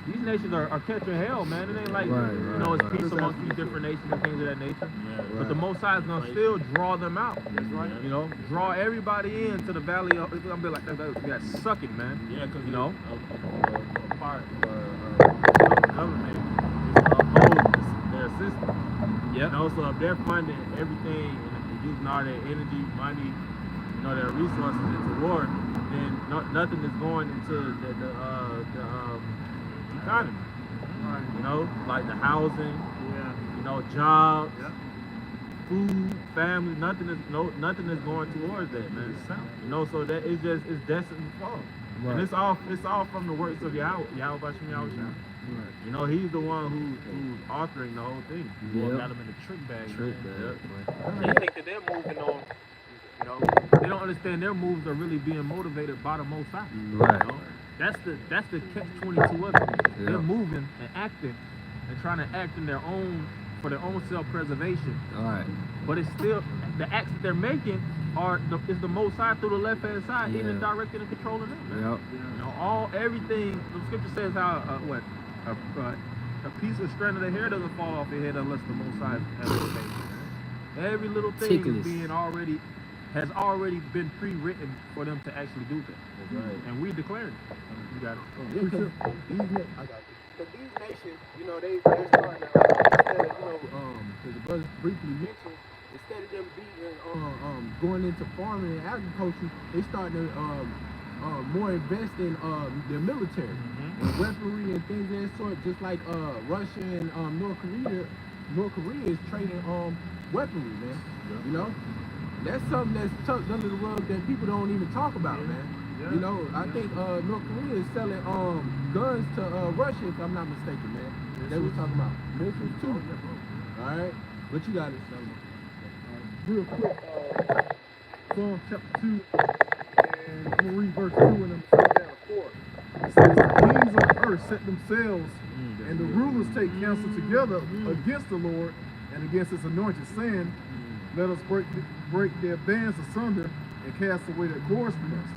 these nations are catching hell, man. It ain't like it's peace amongst these different nations and things of that nature. But the Most High is gonna still draw them out. That's right. You know, draw everybody into the valley of. It's gonna be like that sucking, man. Yeah, because you know, a part of the government is to uphold their system. You know, so if they're funding everything and using all their energy, money, you know, their resources into war, then nothing is going into the economy. You know, like the housing, you know, jobs, food, family, nothing is going towards that, man. You know, so that it's destined to fall. Right. And it's all from the works of Yahweh Bashim Yahushua. You know, he's the one who's authoring the whole thing. Yep. Got them in the trick bag. Trick man. They think that they're moving on. You know, they don't understand their moves are really being motivated by the Most High. Right. You know? That's the catch-22 of it. They're moving and acting and trying to act in their own for their own self-preservation. All right. But it's still the acts that they're making is the Most High through the left-hand side, even directing and controlling them. Man. Yep. You know, everything. The scripture says how a piece of strand of the hair doesn't fall off your head unless the Most High has it made. Every little thing has already been pre-written for them to actually do that. That's right. And we declared it. You got it. Yeah, 'cause these nations, you know, they're starting to, instead of, you know, because the brothers briefly mentioned, instead of them being, going into farming and agriculture, they starting to, more invest in, their military and weaponry and things of that sort, just like, Russia and, North Korea is trading, weaponry, man, you know? That's something that's tucked under the rug that people don't even talk about, man. You know, I think North Korea is selling guns to Russia, if I'm not mistaken, man. They were talking about missiles too. All right, what you got, Real quick, Psalm chapter 2, and I'm gonna read verse 2 and I'm going down to 4. It says, the kings of the earth set themselves, and the rulers take counsel together against the Lord and against his anointed, saying, let us break their bands asunder and cast away their cords from us.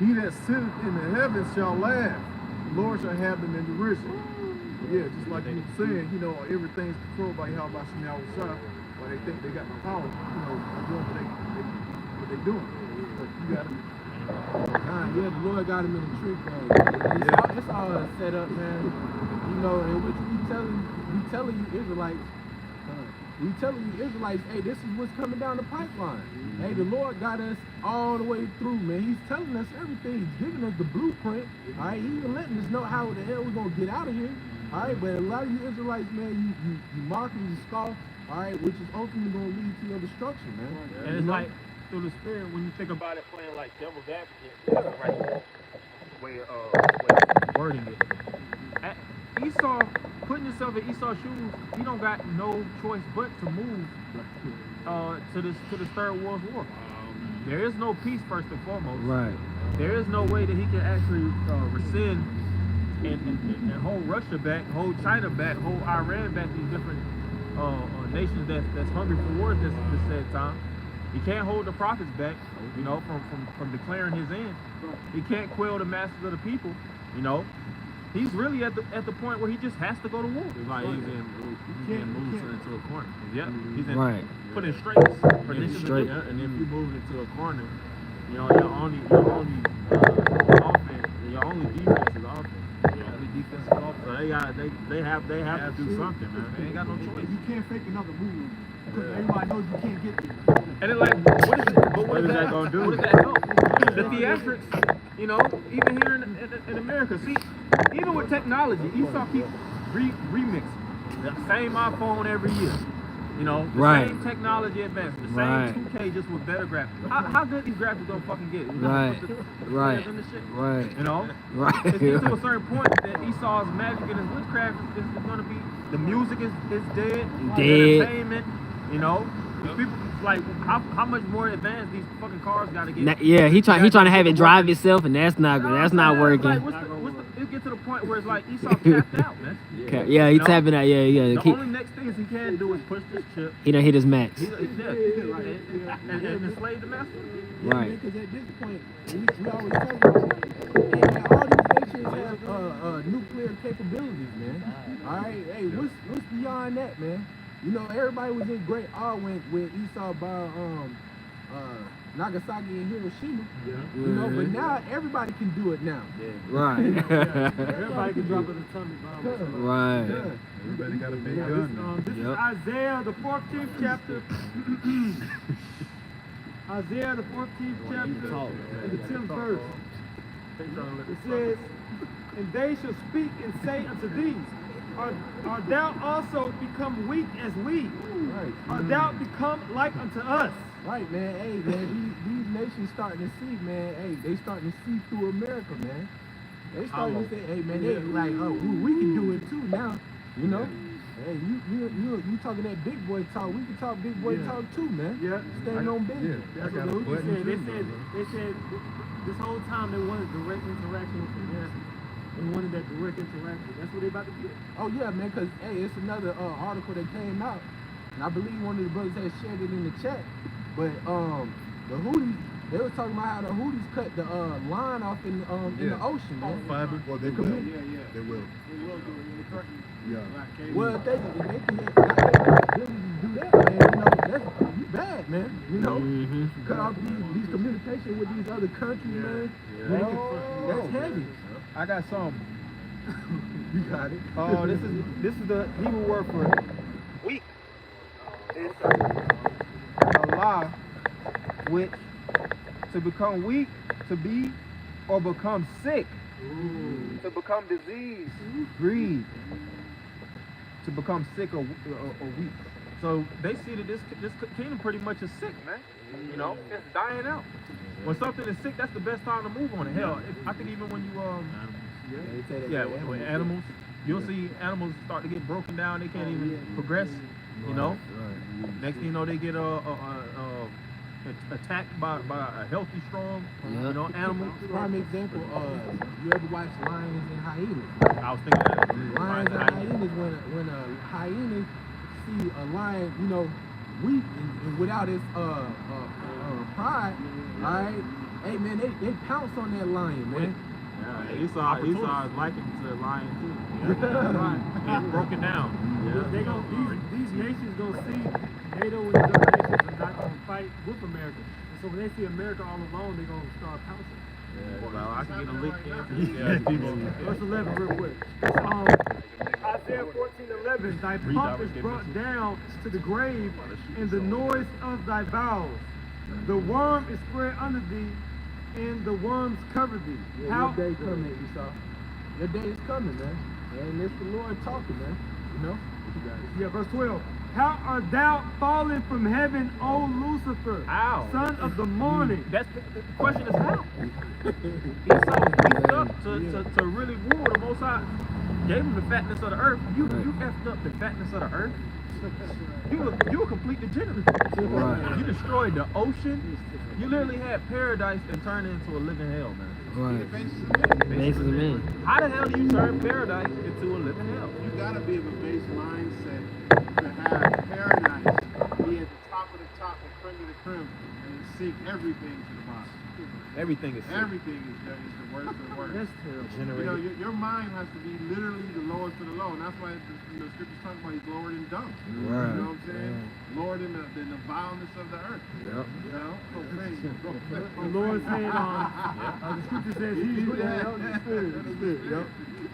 He that sitteth in the heavens shall laugh. The Lord shall have them in derision. Yeah, just like you were saying, you know, everything's controlled by Yahweh Shem Yahushua, but they think they got the power, you know, doing what they doing. But you got it. yeah, the Lord got him in the trick bag. It's all set up, man. You know, and what we telling you Israelites, hey, this is what's coming down the pipeline. Hey, the Lord got us all the way through, man. He's telling us everything. He's giving us the blueprint. All right, he's even letting us know how the hell we're gonna get out of here. All right, but a lot of you Israelites, man, you mock and you scoff. All right, which is ultimately gonna lead to your destruction, man. And it's like through the spirit when you think about it, playing like devil's advocate. That's the right way of wording it. Esau, putting yourself in Esau's shoes, he don't got no choice but to move to this third world war. There is no peace first and foremost. Right. There is no way that he can actually rescind and hold Russia back, hold China back, hold Iran back, these different nations that's hungry for war at this said time. He can't hold the prophets back, you know, from declaring his end. He can't quell the masses of the people, you know. He's really at the point where he just has to go to war. Like he's in moving into a corner. Yeah, he's in put in straits. Straight. Yeah, and if you move into a corner, you know your only offense, your only defense is offense. Defensive offense. So they have to do something, man. They ain't got no choice. You can't fake another move because everybody knows you can't get there. And then like, what is that gonna do? What does that help? The theatrics, you know, even here in America. See, even with technology, Esau keeps remixing the same iPhone every year. You know, the same technology advanced, the same 2K just with better graphics. How good these graphics gonna fucking get? Right. You know, Right. It's getting to a certain point that Esau's magic and his witchcraft is gonna be. The music is dead. The entertainment, you know. People like how much more advanced these fucking cars gotta get. Yeah, he trying to have it drive itself, and that's not working. Like, it get to the point where it's like Esau tapped out, man. Yeah, he tapping out. Yeah. The only next things he can do is push this chip. He done hit his max. And enslave the master. Right. Because at this point, we always tell you, hey, man, all these nations have nuclear capabilities, man. All right, hey, what's beyond that, man? You know, everybody was in great awe when Esau bought Nagasaki and Hiroshima. You know, but now everybody can do it now. Right. Everybody can drop an atomic bomb. Right. Everybody got a big This, gun. this Yep. is Isaiah, the 14th chapter. Isaiah, the 14th chapter, and the 10th verse. It says, and they shall speak and say unto thee, Art thou also become weak as we? Right. Art thou become like unto us? Right, man. Hey, man, these nations starting to see, man. Hey, they starting to see through America, man. They starting to say, hey, man, they like, oh, we can do it too now. You know? Hey, you talking that big boy talk. We can talk big boy talk too, man. Yeah. Stand on business. That's what the Houthis said. They said this whole time they wanted direct interaction with America. They wanted that direct interaction. That's what they about to get. Oh yeah, man. Cause hey, it's another article that came out, and I believe one of the brothers had shared it in the chat. But the Houthis, they were talking about how the Houthis cut the line off in the ocean, man. Fiber. Well, they will. They will. Yeah. Well, if they can got the ability to do that, man, you know, that's you bad, man. You know, cut off these communication with these other countries, man. You know, that's heavy. I got some. You got it. Oh, this is the Hebrew word for weak. It's Allah, which to become weak, to be or become sick, to become diseased, grieved, to become sick or weak. So they see that this kingdom pretty much is sick, man. You know, it's dying out. When something is sick, that's the best time to move on it. Hell, I think even when you with animals, you'll see animals start to get broken down. They can't even progress. You know, next thing you know, they get attacked by a healthy, strong, you know, animal. Prime example, you ever watch Lions and Hyenas? I was thinking that. Lions and hyenas, when a hyena see a lion, you know, weak and without its pride, all right, hey man, they pounce on that lion, man. Esau is likened to a lion too. Yeah. It's broken down. These nations gonna see NATO and the other nations are not gonna fight with America. And so when they see America all alone, they're gonna start pouncing. Well, I can get a lick in. Verse 11 real quick. Isaiah 14:11, thy pomp is brought down to the grave, and the noise of thy bowels. The worm is spread under thee, and the worms cover thee. Your day coming, Esau. Your day is coming, man. And it's the Lord talking, man. You know? Yeah, verse 12. How art thou fallen from heaven, O Lucifer, How? son of the morning? That's the question is how. Esau was beat up to really rule the Most High. Gave him the fatness of the earth. You effed up the fatness of the earth. You a complete degenerate. Right. You destroyed the ocean. You literally had paradise and turned it into a living hell, man. Right. Basically, man. How the hell do you turn paradise into a living hell? You gotta be of a base mindset to have paradise be at the top of the top and creme of the creme and seek everything to the bottom. Everything is Everything is the worst of the worst. That's terrible. You know, your mind has to be literally the lowest of the low, and that's why the scriptures talk about he's lower than dung. Right. You know what I'm saying? Lower than the vileness of the earth. Yep. You know? The Lord said, the scripture says he would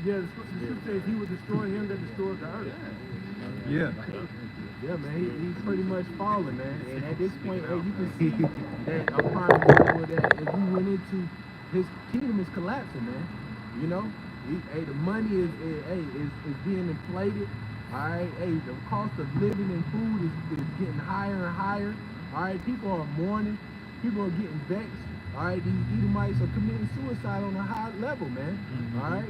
the scripture says he would destroy him that destroyed the earth. Yeah. Yeah, man, he's pretty much falling, man. And at this point, hey, you can see that a prime example of that. If we went into his kingdom is collapsing, man. You know, the money is being inflated. All right, hey, the cost of living and food is getting higher and higher. All right, people are mourning. People are getting vexed. All right, these Edomites are committing suicide on a high level, man. All right,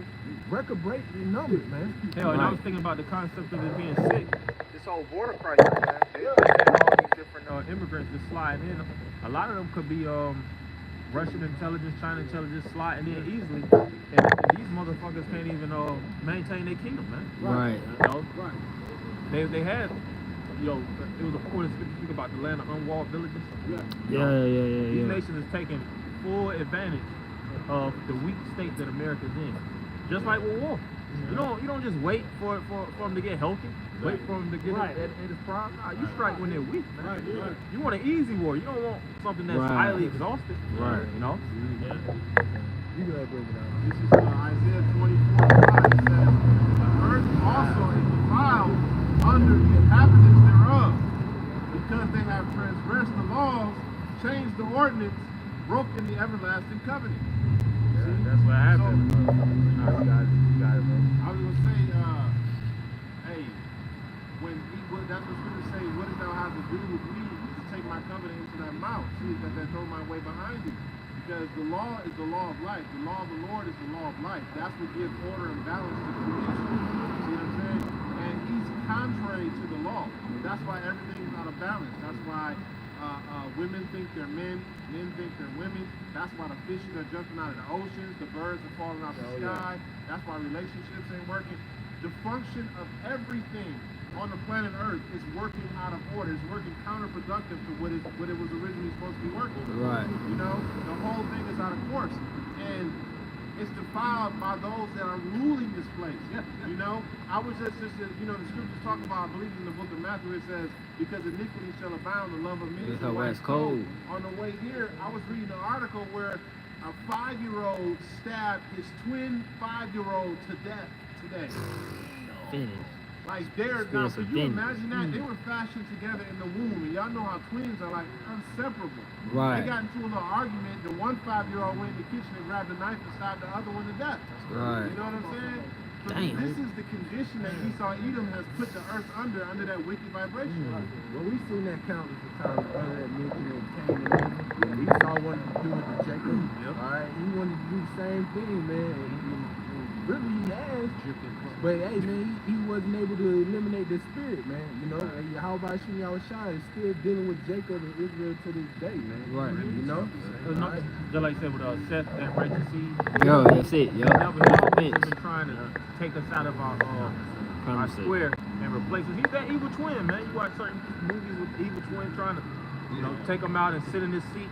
record breaking numbers, man. Hell, and I was thinking about the concept of it being sick. This whole border crisis, man. They had all these different immigrants just sliding in. A lot of them could be Russian intelligence, China intelligence sliding in easily. And these motherfuckers can't even maintain their kingdom, man. Right. You know? They had, you know, it was a point to speak about the land of unwalled villages. Yeah. These nations is taking full advantage of the weak state that America's in. Just like with war. You don't just wait for them to get healthy. wait for him to get Right. at his prime. Nah, you strike when they're weak, man. Right, right. You want an easy war. You don't want something that's Right. highly exhausted. Right. You know? You go ahead, break it down. This is Isaiah 24:5 says, the earth also is defiled under the inhabitants thereof, because they have transgressed the laws, changed the ordinance, broken the everlasting covenant. Yeah, that's what happened. No, you got it, bro. I was gonna say, hey, that's what Scripture say, what does thou have to do with me to take my covenant into thy mouth? See that throw my way behind thee. Because the law is the law of life. The law of the Lord is the law of life. That's what gives order and balance to creation. See what I'm saying? And he's contrary to the law. That's why everything's out of balance. That's why women think they're men think they're women. That's why the fishes are jumping out of the oceans, the birds are falling out of the sky. That's why relationships ain't working. The function of everything on the planet Earth is working out of order. It's working counterproductive to what it was originally supposed to be working. Right. You know, the whole thing is out of course. And it's defiled by those that are ruling this place. You know, I was just you know, the scriptures talk about, I believe in the book of Matthew, it says, because iniquity shall abound, the love of many shall wax cold. On the way here, I was reading an article where a 5-year-old stabbed his twin 5-year-old to death today. Finish. Like they're Spirit now, of could you imagine that? They were fashioned together in the womb, and y'all know how twins are like inseparable. Right. They got into a little argument. The one 5-year-old went in the kitchen and grabbed a knife and stabbed the other one to death. Right. You know what I'm saying? So Damn. this is the condition that Esau Edom has put the earth under that wicked vibration. Well, we've seen that countless of times. Brother that mentioned it came and Esau wanted to do it to Jacob. All right, he wanted to do the same thing, man. And really, he has. But hey, man, he wasn't able to eliminate the spirit, man. You know, and how about Shem Yahushua is still dealing with Jacob and Israel to this day, man. Right. You know. Just like I said with Seth, that righteous seed. Yo, that's it, yo. Never been trying to take us out of our Promise it. square and replace us. He's that evil twin, man. You watch certain movies with the evil twin trying to, you know, take him out and sit in his seat.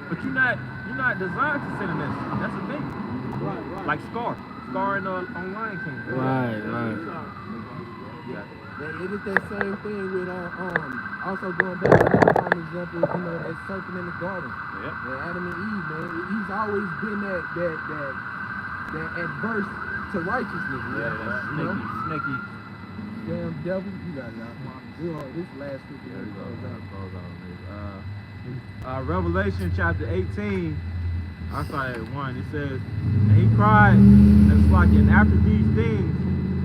But you're not designed to sit in this seat. That's the thing. Right. Like Scar in on Lion King. Right. Yeah, it is that same thing with also going back to another prime example, you know, that serpent in the garden. Yep. And Adam and Eve, man, he's always been that adverse to righteousness, man. Yeah, that's You know? snaky. Damn devil, you got it out. This last week Revelation chapter 18, I started at 1. It says, and he cried, and it's like, and after these things,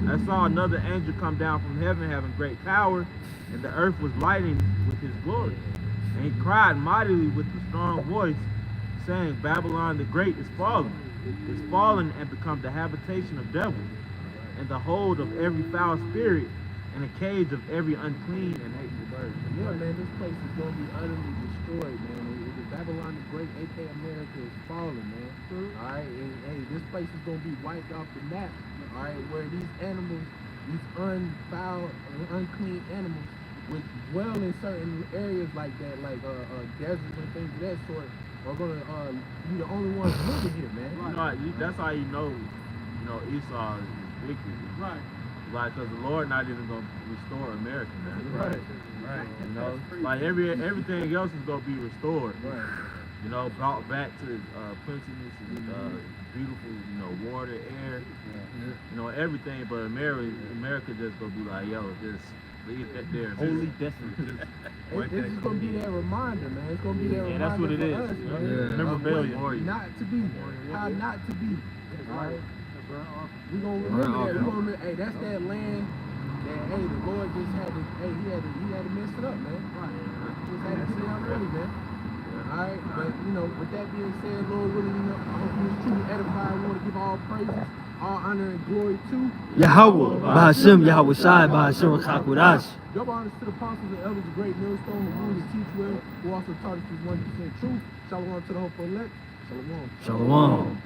I saw another angel come down from heaven having great power, and the earth was lighting with his glory. And he cried mightily with a strong voice, saying, Babylon the Great is fallen and become the habitation of devils, and the hold of every foul spirit, and a cage of every unclean and hateful bird. Yeah, man, this place is going to be utterly destroyed, man. Babylon the Great, aka America, is falling, man. All right, and hey, this place is going to be wiped off the map. All right, where these animals, these unfoul, unclean animals, which dwell in certain areas like that, like deserts and things of that sort, are going to be the only ones living here, man. That's how you know Esau is wicked. Right. Like, because the Lord not even going to restore America, man. Right. You know, like everything else is going to be restored. Right. You know, brought back to plentiness and beautiful, you know, water, air, you know, everything. But America just going to be like, yo, just leave that there. Holy desolate. It's just going to be that reminder, man. It's going to be that reminder that's what it for is. us, Yeah. man. Remember Of rebellion. what not to be, how not to be. All right. We're going to remember that. We're going to remember, hey, that's that land that, hey, the Lord just had to, hey, he had to mess it up, man. Just had to get out early, man. All right, but, you know, with that being said, Lord willing, you know, I hope you was truly edified. I want to give all praises, all honor and glory to Yahweh, Bahashem, Yahweh Shai, Bahashem, Chakudash. double honors to the apostles and elders, the great millstone, who rule and teach well, who also taught us this 1% truth. Shalom to the hopeful elect. Shalom. Shalom.